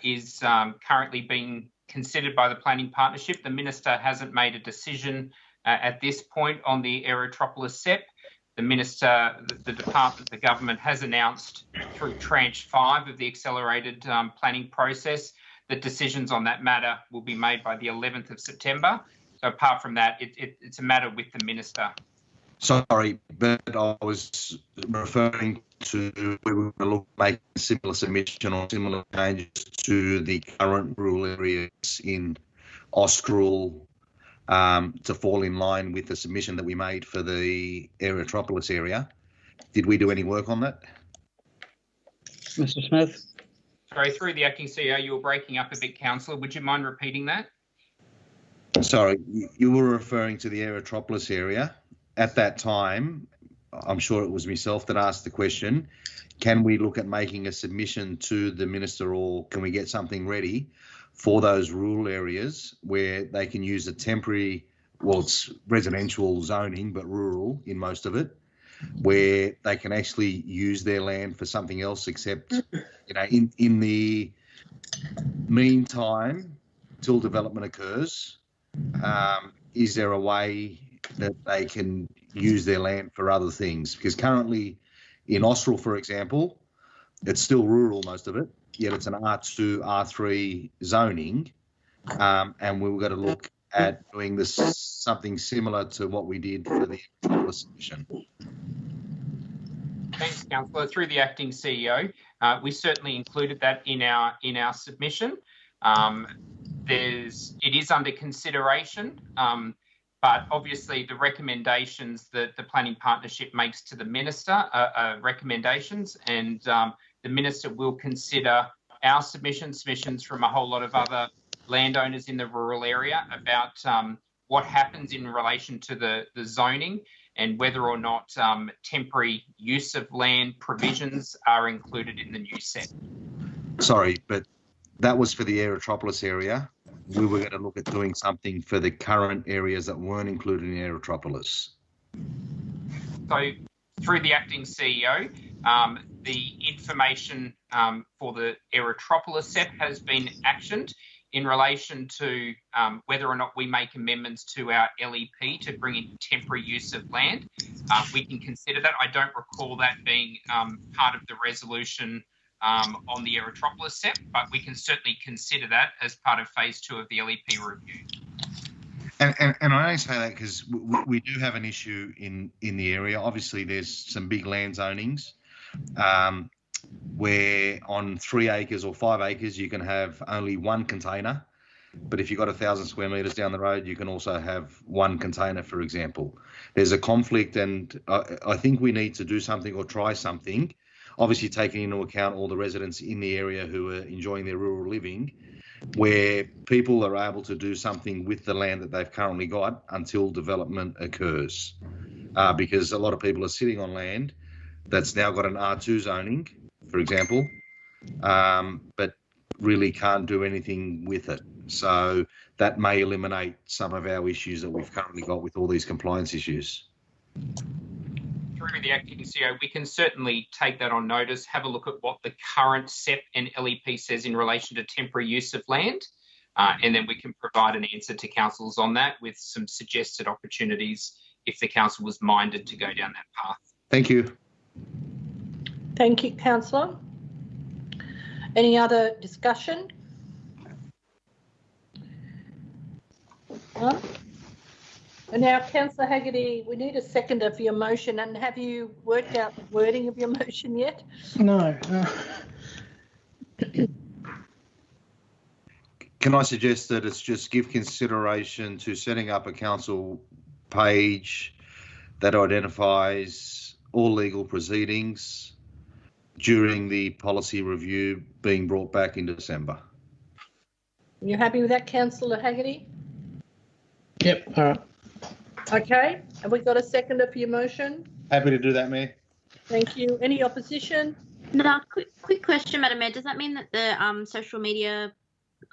is currently being considered by the planning partnership. The minister hasn't made a decision at this point on the Aerotropolis SEP. The minister, the department, the government has announced through tranche 5 of the accelerated planning process that decisions on that matter will be made by the 11th of September. So apart from that, it's a matter with the minister. Sorry, but I was referring to we were going to look at making a similar submission or similar changes to the current rural areas in Austral to fall in line with the submission that we made for the Aerotropolis area. Did we do any work on that? Mr. Smith? Sorry, through the acting CEO, you were breaking up a bit, councillor. Would you mind repeating that? Sorry, you were referring to the Aerotropolis area. At that time, I'm sure it was myself that asked the question, can we look at making a submission to the minister, or can we get something ready for those rural areas where they can use a temporary, well, it's residential zoning, but rural in most of it, where they can actually use their land for something else except, in the meantime, till development occurs, is there a way that they can use their land for other things? Because currently in Austral, for example, it's still rural, most of it, yet it's an R2, R3 zoning, and we've got to look at doing this something similar to what we did for the submission. Thanks, Councillor. Through the acting CEO, we certainly included that in our submission. It is under consideration, but obviously the recommendations that the planning partnership makes to the minister are recommendations, and the minister will consider our submissions from a whole lot of other landowners in the rural area about what happens in relation to the zoning and whether or not temporary use of land provisions are included in the new set. Sorry, but that was for the Aerotropolis area. We were going to look at doing something for the current areas that weren't included in Aerotropolis. So through the acting CEO, the information for the Aerotropolis set has been actioned in relation to whether or not we make amendments to our LEP to bring in temporary use of land. We can consider that. I don't recall that being part of the resolution on the Aerotropolis set, but we can certainly consider that as part of phase 2 of the LEP review. And I only say that because we do have an issue in the area. Obviously, there's some big land zonings where on 3 acres or 5 acres you can have only one container, but if you've got 1,000 square metres down the road, you can also have one container, for example. There's a conflict, and I think we need to do something or try something, obviously taking into account all the residents in the area who are enjoying their rural living, where people are able to do something with the land that they've currently got until development occurs. Because a lot of people are sitting on land that's now got an R2 zoning, for example, but really can't do anything with it. So that may eliminate some of our issues that we've currently got with all these compliance issues. Through the acting CEO, we can certainly take that on notice, have a look at what the current SEP and LEP says in relation to temporary use of land, and then we can provide an answer to councils on that with some suggested opportunities if the council was minded to go down that path. Thank you. Thank you, Councillor. Any other discussion? None? And now, Councillor Haggerty, we need a seconder for your motion. And have you worked out the wording of your motion yet? No. Can I suggest that it's just give consideration to setting up a council page that identifies all legal proceedings during the policy review being brought back in December? You happy with that, Councillor Haggerty? Yep, all right. Okay, have we got a seconder for your motion? Happy to do that, Mayor. Thank you. Any opposition? No, quick question, Madam Mayor. Does that mean that the social media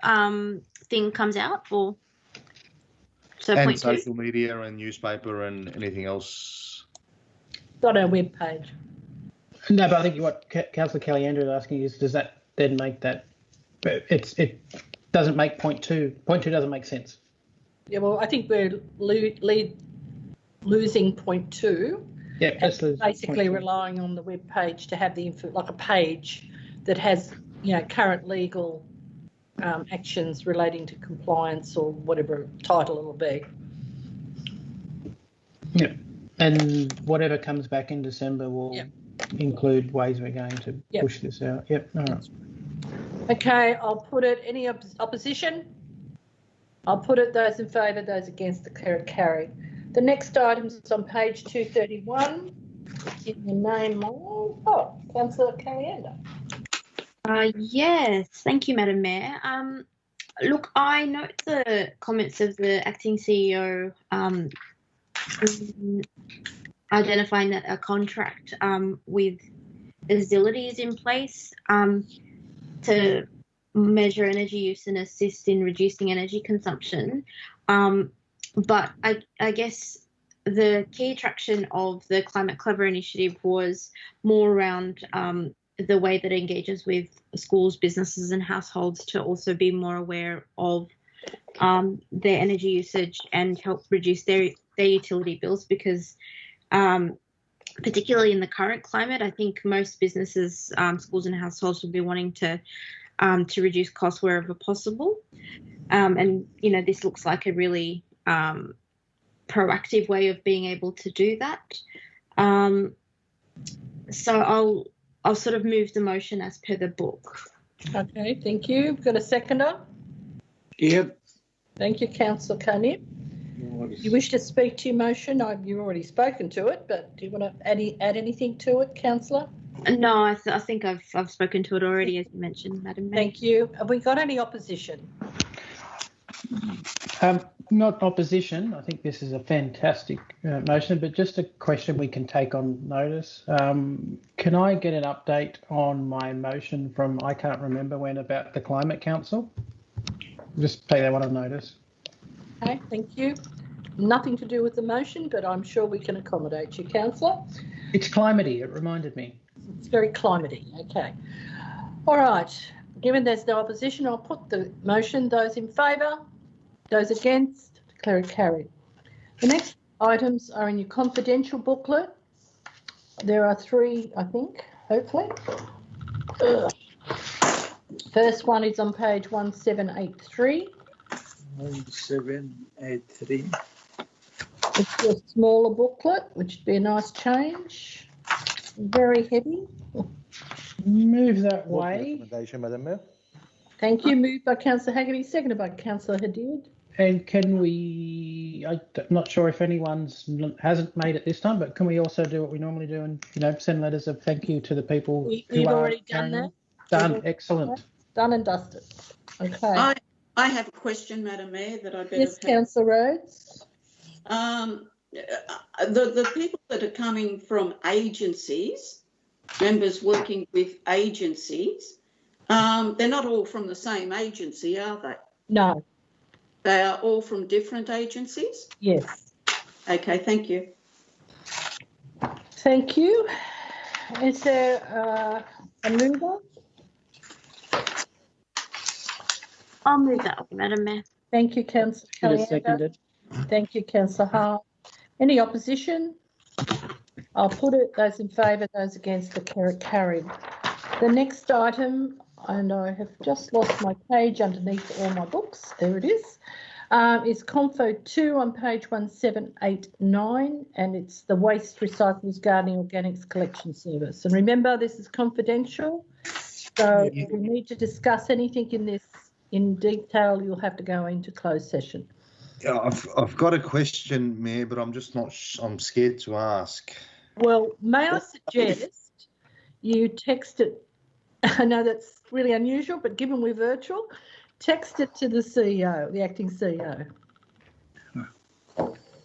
thing comes out, or so? And point social media and newspaper and anything else. It's on our webpage. No, but I think what Councillor Kelly-Andrew is asking is, does that then make that? It doesn't make point 2. Point 2 doesn't make sense. Yeah, well, I think we're losing point 2. Yeah, that's basically relying on the web page to have the info, like a page that has, current legal actions relating to compliance or whatever title it'll be. Yeah, and whatever comes back in December will include ways we're going to push this out. Yep, all right. Okay, I'll put it. Any opposition? I'll put it. Those in favour, those against, declare it carried. The next item is on page 231. In the name of Councillor Kelly-Andrew. Yes, thank you, Madam Mayor. Look, I note the comments of the acting CEO identifying that a contract with Azility is in place to measure energy use and assist in reducing energy consumption. But I guess the key attraction of the Climate Clever initiative was more around the way that it engages with schools, businesses and households to also be more aware of their energy usage and help reduce their utility bills, because particularly in the current climate, I think most businesses, schools and households will be wanting to reduce costs wherever possible. And, you know, this looks like a really proactive way of being able to do that. So I'll sort of move the motion as per the book. Okay, thank you. Got a seconder? Yep. Thank you, Councillor Cunningham. You wish to speak to your motion? You've already spoken to it, but do you want to add anything to it, Councillor? No, I think I've spoken to it already, as you mentioned, Madam Mayor. Thank you. Have we got any opposition? Not opposition. I think this is a fantastic motion, but just a question we can take on notice. Can I get an update on my motion from I can't remember when about the Climate Council? Just take that one on notice. Okay, thank you. Nothing to do with the motion, but I'm sure we can accommodate you, Councillor. It's climatey, it reminded me. It's very climatey, okay. All right, given there's no opposition, I'll put the motion. Those in favour? Those against? Declare it carried. The next items are in your confidential booklet. There are 3, I think, hopefully. First one is on page 1783. 1783. It's a smaller booklet, which would be a nice change. Very heavy. Move that way. Recommendation, Madam Mayor. Thank you. Moved by Councillor Haggerty, seconded by Councillor Hadid. And can we, I'm not sure if anyone's hasn't made it this time, but can we also do what we normally do and, you know, send letters of thank you to the people You've already done that? Done, excellent. Done and dusted. Okay. I have a question, Madam Mayor, that I better. Yes, Councillor Rhodes. The people that are coming from agencies, members working with agencies, they're not all from the same agency, are they? No. They are all from different agencies? Yes. Okay, thank you. Thank you. Is there a mover? I'll move that one, Madam Mayor. Thank you, Councillor Kelly. Seconded. Thank you, Councillor Hart. Any opposition? I'll put it. Those in favour, those against, declare it carried. The next item, and I have just lost my page underneath all my books. There it is Confo 2 on page 1789, and it's the Waste Recycles Gardening Organics Collection Service. And remember, this is confidential, so if we need to discuss anything in this in detail, you'll have to go into closed session. Yeah, I've got a question, Mayor, but I'm just not. I'm scared to ask. Well, may I suggest you text it? I know that's really unusual, but given we're virtual, text it to the CEO, the acting CEO.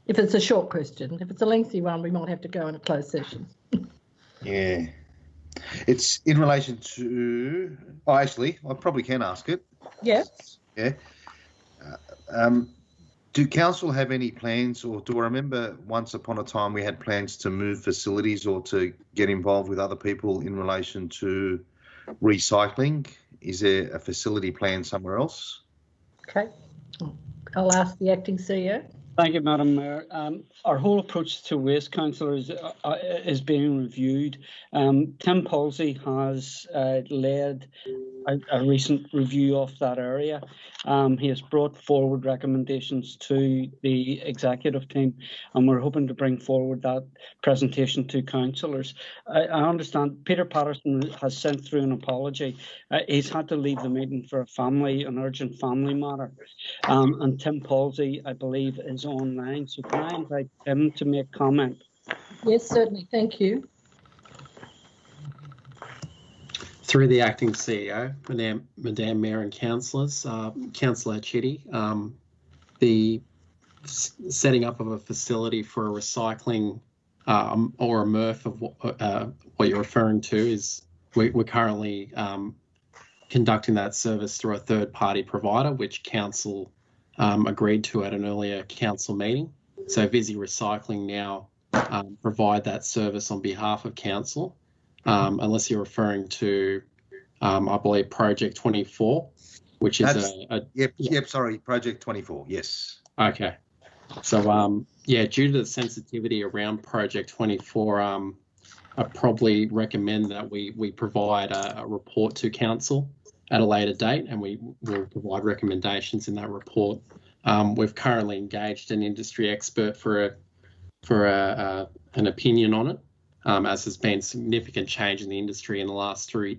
If it's a short question. If it's a lengthy one, we might have to go in a closed session. Yeah. It's in relation to. Oh, actually, I probably can ask it. Yes. Yeah. Do council have any plans, or do I remember once upon a time we had plans to move facilities or to get involved with other people in relation to recycling? Is there a facility plan somewhere else? Okay. I'll ask the acting CEO. Thank you, Madam Mayor. Our whole approach to waste councillors is being reviewed. Tim Palsy has led a recent review of that area. He has brought forward recommendations to the executive team, and we're hoping to bring forward that presentation to councillors. I understand Peter Patterson has sent through an apology. He's had to leave the meeting for an urgent family matter. And Tim Palsy, I believe, is online. So can I invite him to make comment? Yes, certainly. Thank you. Through the acting CEO, Madam Mayor and councillors, Councillor Chitty, the setting up of a facility for a recycling or a MRF of what you're referring to is we're currently conducting that service through a third-party provider, which council agreed to at an earlier council meeting. So Visi Recycling now provide that service on behalf of council. Unless you're referring to, I believe, Project 24, which is Yep, sorry, Project 24, yes. Okay. So, yeah, due to the sensitivity around Project 24, I probably recommend that we provide a report to council at a later date, and we will provide recommendations in that report. We've currently engaged an industry expert for an opinion on it, as has been significant change in the industry in the last 3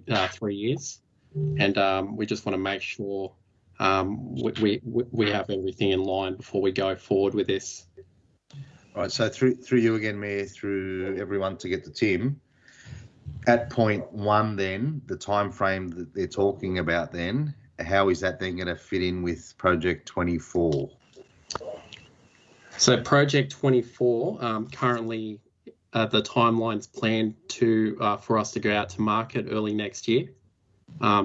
years, and we just want to make sure we have everything in line before we go forward with this. Right. So through you again, Mayor, through everyone to get to Tim. At point 1, then the time frame that they're talking about, then how is that then going to fit in with Project 24? So Project 24 currently the timeline's planned for us to go out to market early next year.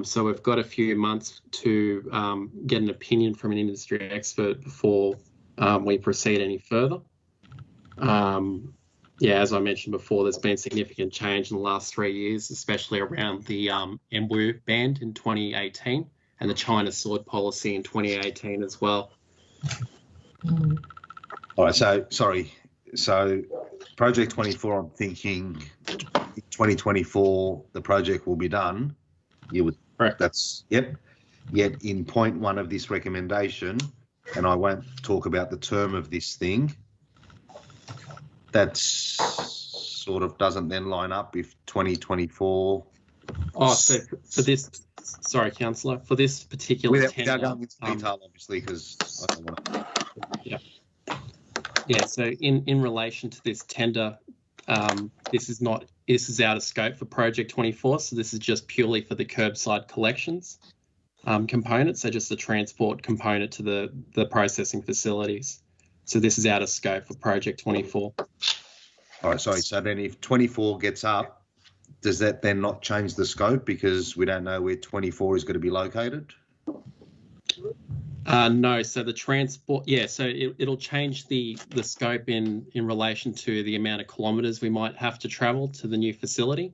So we've got a few months to get an opinion from an industry expert before we proceed any further. Yeah, as I mentioned before, there's been significant change in the last 3 years, especially around the MWU ban in 2018 and the China sword policy in 2018 as well. All right, so sorry. So Project 24, I'm thinking 2024, the project will be done. You would, correct. That's, yep. Yet in point 1 of this recommendation, and I won't talk about the term of this thing, that sort of doesn't then line up if 2024. Oh, so for this, sorry, Councillor, for this particular without going into detail, obviously, because I don't want to. Yeah. Yeah. So in relation to this tender, this is out of scope for Project 24. So this is just purely for the curbside collections component. So just the transport component to the processing facilities. So this is out of scope for Project 24. All right, sorry. So then if 24 gets up, does that then not change the scope because we don't know where 24 is going to be located? No, so the transport, yeah, so it'll change the scope in relation to the amount of kilometres we might have to travel to the new facility.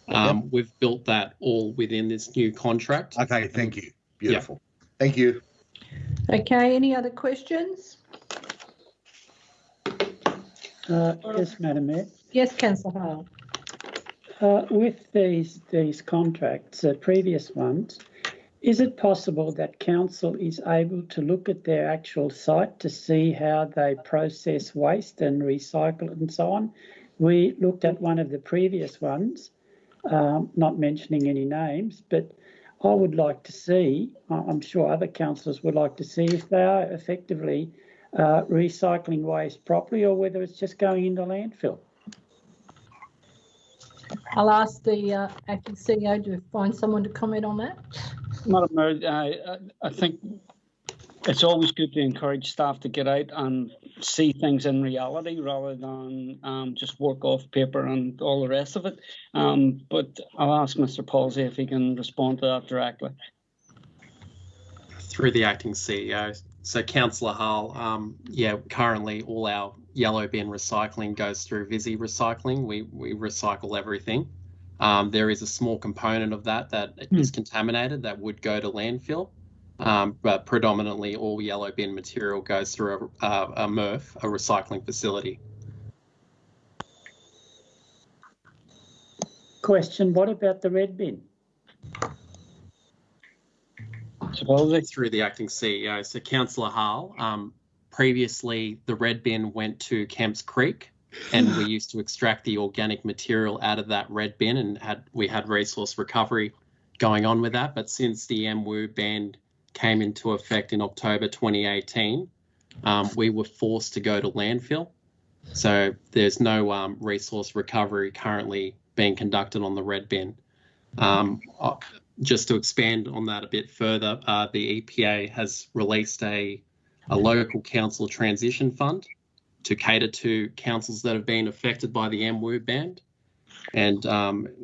Okay. We've built that all within this new contract. Okay, thank you. Beautiful. Yeah. Thank you. Okay, any other questions? Yes, Madam Mayor. Yes, Councillor Hale. With these contracts, previous ones, is it possible that council is able to look at their actual site to see how they process waste and recycle it and so on? We looked at one of the previous ones, not mentioning any names, but I would like to see, I'm sure other councillors would like to see if they are effectively recycling waste properly or whether it's just going into landfill. I'll ask the acting CEO to find someone to comment on that. Madam Mayor, I think it's always good to encourage staff to get out and see things in reality rather than just work off paper and all the rest of it. But I'll ask Mr. Palsy if he can respond to that directly. Through the acting CEO. So Councillor Hall, yeah, currently all our yellow bin recycling goes through Visi Recycling. We recycle everything. There is a small component of that is contaminated that would go to landfill, but predominantly all yellow bin material goes through a MRF, a recycling facility. Question, what about the red bin? Through the acting CEO. So Councillor Hall, previously the red bin went to Kemps Creek and we used to extract the organic material out of that red bin and we had resource recovery going on with that. But since the MWU ban came into effect in October 2018, we were forced to go to landfill. So there's no resource recovery currently being conducted on the red bin. Just to expand on that a bit further, the EPA has released a local council transition fund to cater to councils that have been affected by the MWU ban. And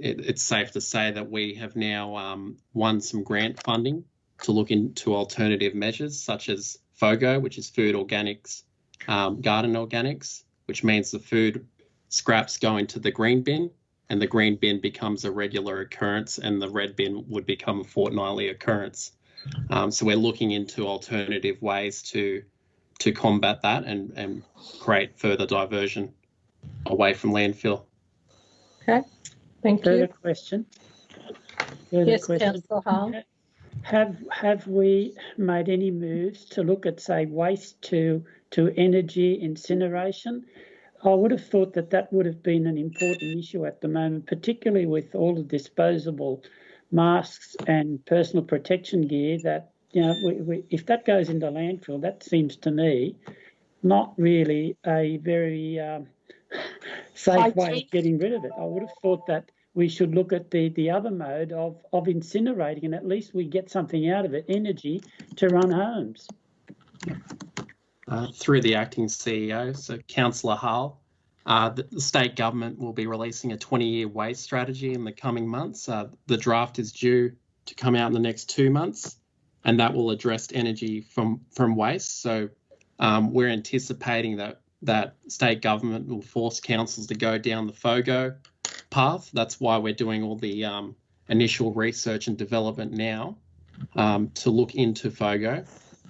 it's safe to say that we have now won some grant funding to look into alternative measures such as FOGO, which is food organics, garden organics, which means the food scraps go into the green bin and the green bin becomes a regular occurrence and the red bin would become a fortnightly occurrence. So we're looking into alternative ways to combat that and create further diversion away from landfill. Okay, thank you. Further question? Yes, Councillor Hall. have we made any moves to look at, say, waste to energy incineration? I would have thought that would have been an important issue at the moment, particularly with all the disposable masks and personal protection gear. That, you know, if that goes into landfill, that seems to me not really a very safe way of getting rid of it. I would have thought that we should look at the other mode of incinerating, and at least we get something out of it, energy to run homes. Through the acting CEO, so Councillor Hull, the state government will be releasing a 20-year waste strategy in the coming months. The draft is due to come out in the next 2 months, and that will address energy from waste. So we're anticipating that state government will force councils to go down the FOGO path. That's why we're doing all the initial research and development now to look into FOGO.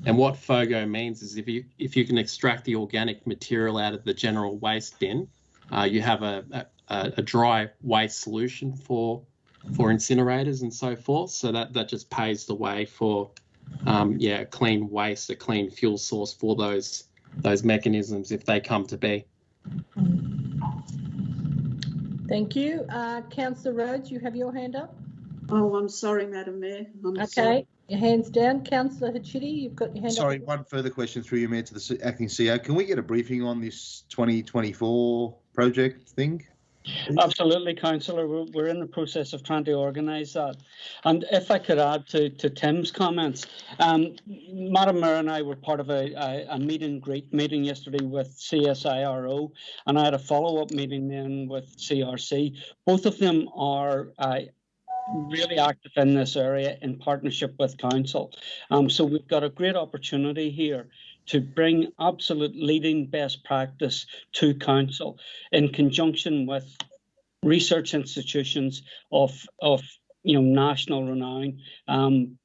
And what FOGO means is if you can extract the organic material out of the general waste bin, you have a dry waste solution for incinerators and so forth. So that just paves the way for clean waste, a clean fuel source for those mechanisms if they come to be. Thank you. Councillor Rhodes, you have your hand up. Oh, I'm sorry, Madam Mayor. Okay, your hand's down. Councillor Hachidi, you've got your hand up. Sorry, one further question through you, Mayor, to the acting CEO. Can we get a briefing on this 2024 project thing? Absolutely, Councillor. We're in the process of trying to organise that. And if I could add to Tim's comments, Madam Mayor and I were part of a meet and greet meeting yesterday with CSIRO, and I had a follow-up meeting then with CRC. Both of them are really active in this area in partnership with Council. So we've got a great opportunity here to bring absolute leading best practice to Council in conjunction with research institutions of national renown, and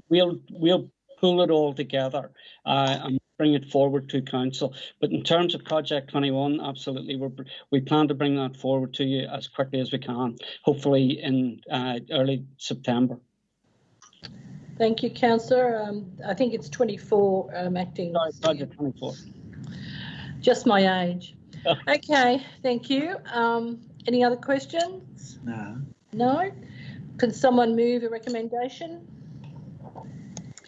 we'll pull it all together and bring it forward to Council. But in terms of Project 21, absolutely, we plan to bring that forward to you as quickly as we can, hopefully in early September. Thank you, Councillor. I think it's 24 acting. Sorry, Project 24. Just my age. Okay, thank you. Any other questions? No. No? Can someone move a recommendation?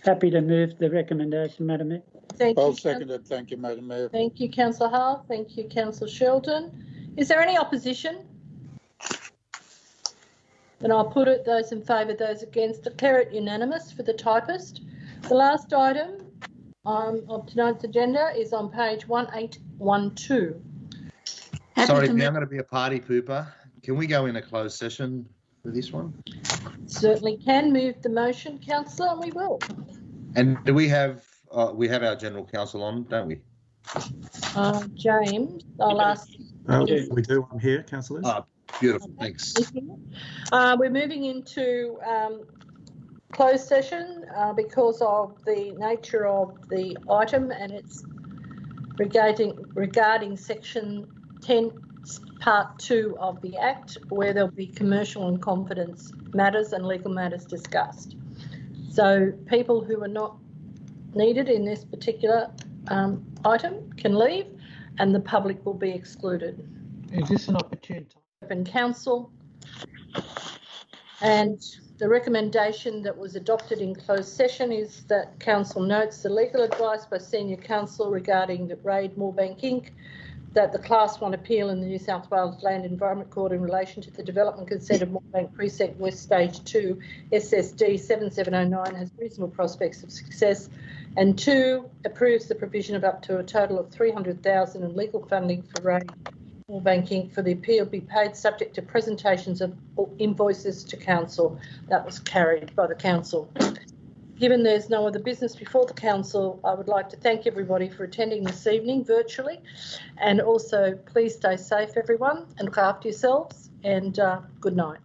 Happy to move the recommendation, Madam Mayor. I'll second it. Thank you, Madam Mayor. Thank you, Councillor Hull. Thank you, Councillor Sheldon. Is there any opposition? Then I'll put it, those in favour, those against, declare it unanimous for the typist. The last item of tonight's agenda is on page 1812. Sorry, I'm going to be a party pooper. Can we go in a closed session for this one? Certainly can. Move the motion, Councillor, and we will. And do we have our General Counsel on, don't we? James, I'll ask. We do. I'm here, councillors. Beautiful, thanks. We're moving into closed session because of the nature of the item, and it's regarding section 10, part 2 of the Act, where there'll be commercial and confidence matters and legal matters discussed. So people who are not needed in this particular item can leave, and the public will be excluded. Is this an opportune time? Open council, and the recommendation that was adopted in closed session is that council notes the legal advice by senior counsel regarding the raid Moorebank Inc., that the Class 1 appeal in the New South Wales Land Environment Court in relation to the development consent of Moorebank Precinct West Stage 2 SSD 7709 has reasonable prospects of success, and 2, approves the provision of up to a total of $300,000 in legal funding for raid Moorebank Inc. for the appeal be paid subject to presentations of invoices to council. That was carried by the council. Given there's no other business before the council, I would like to thank everybody for attending this evening virtually, and also please stay safe everyone and look after yourselves, and good night.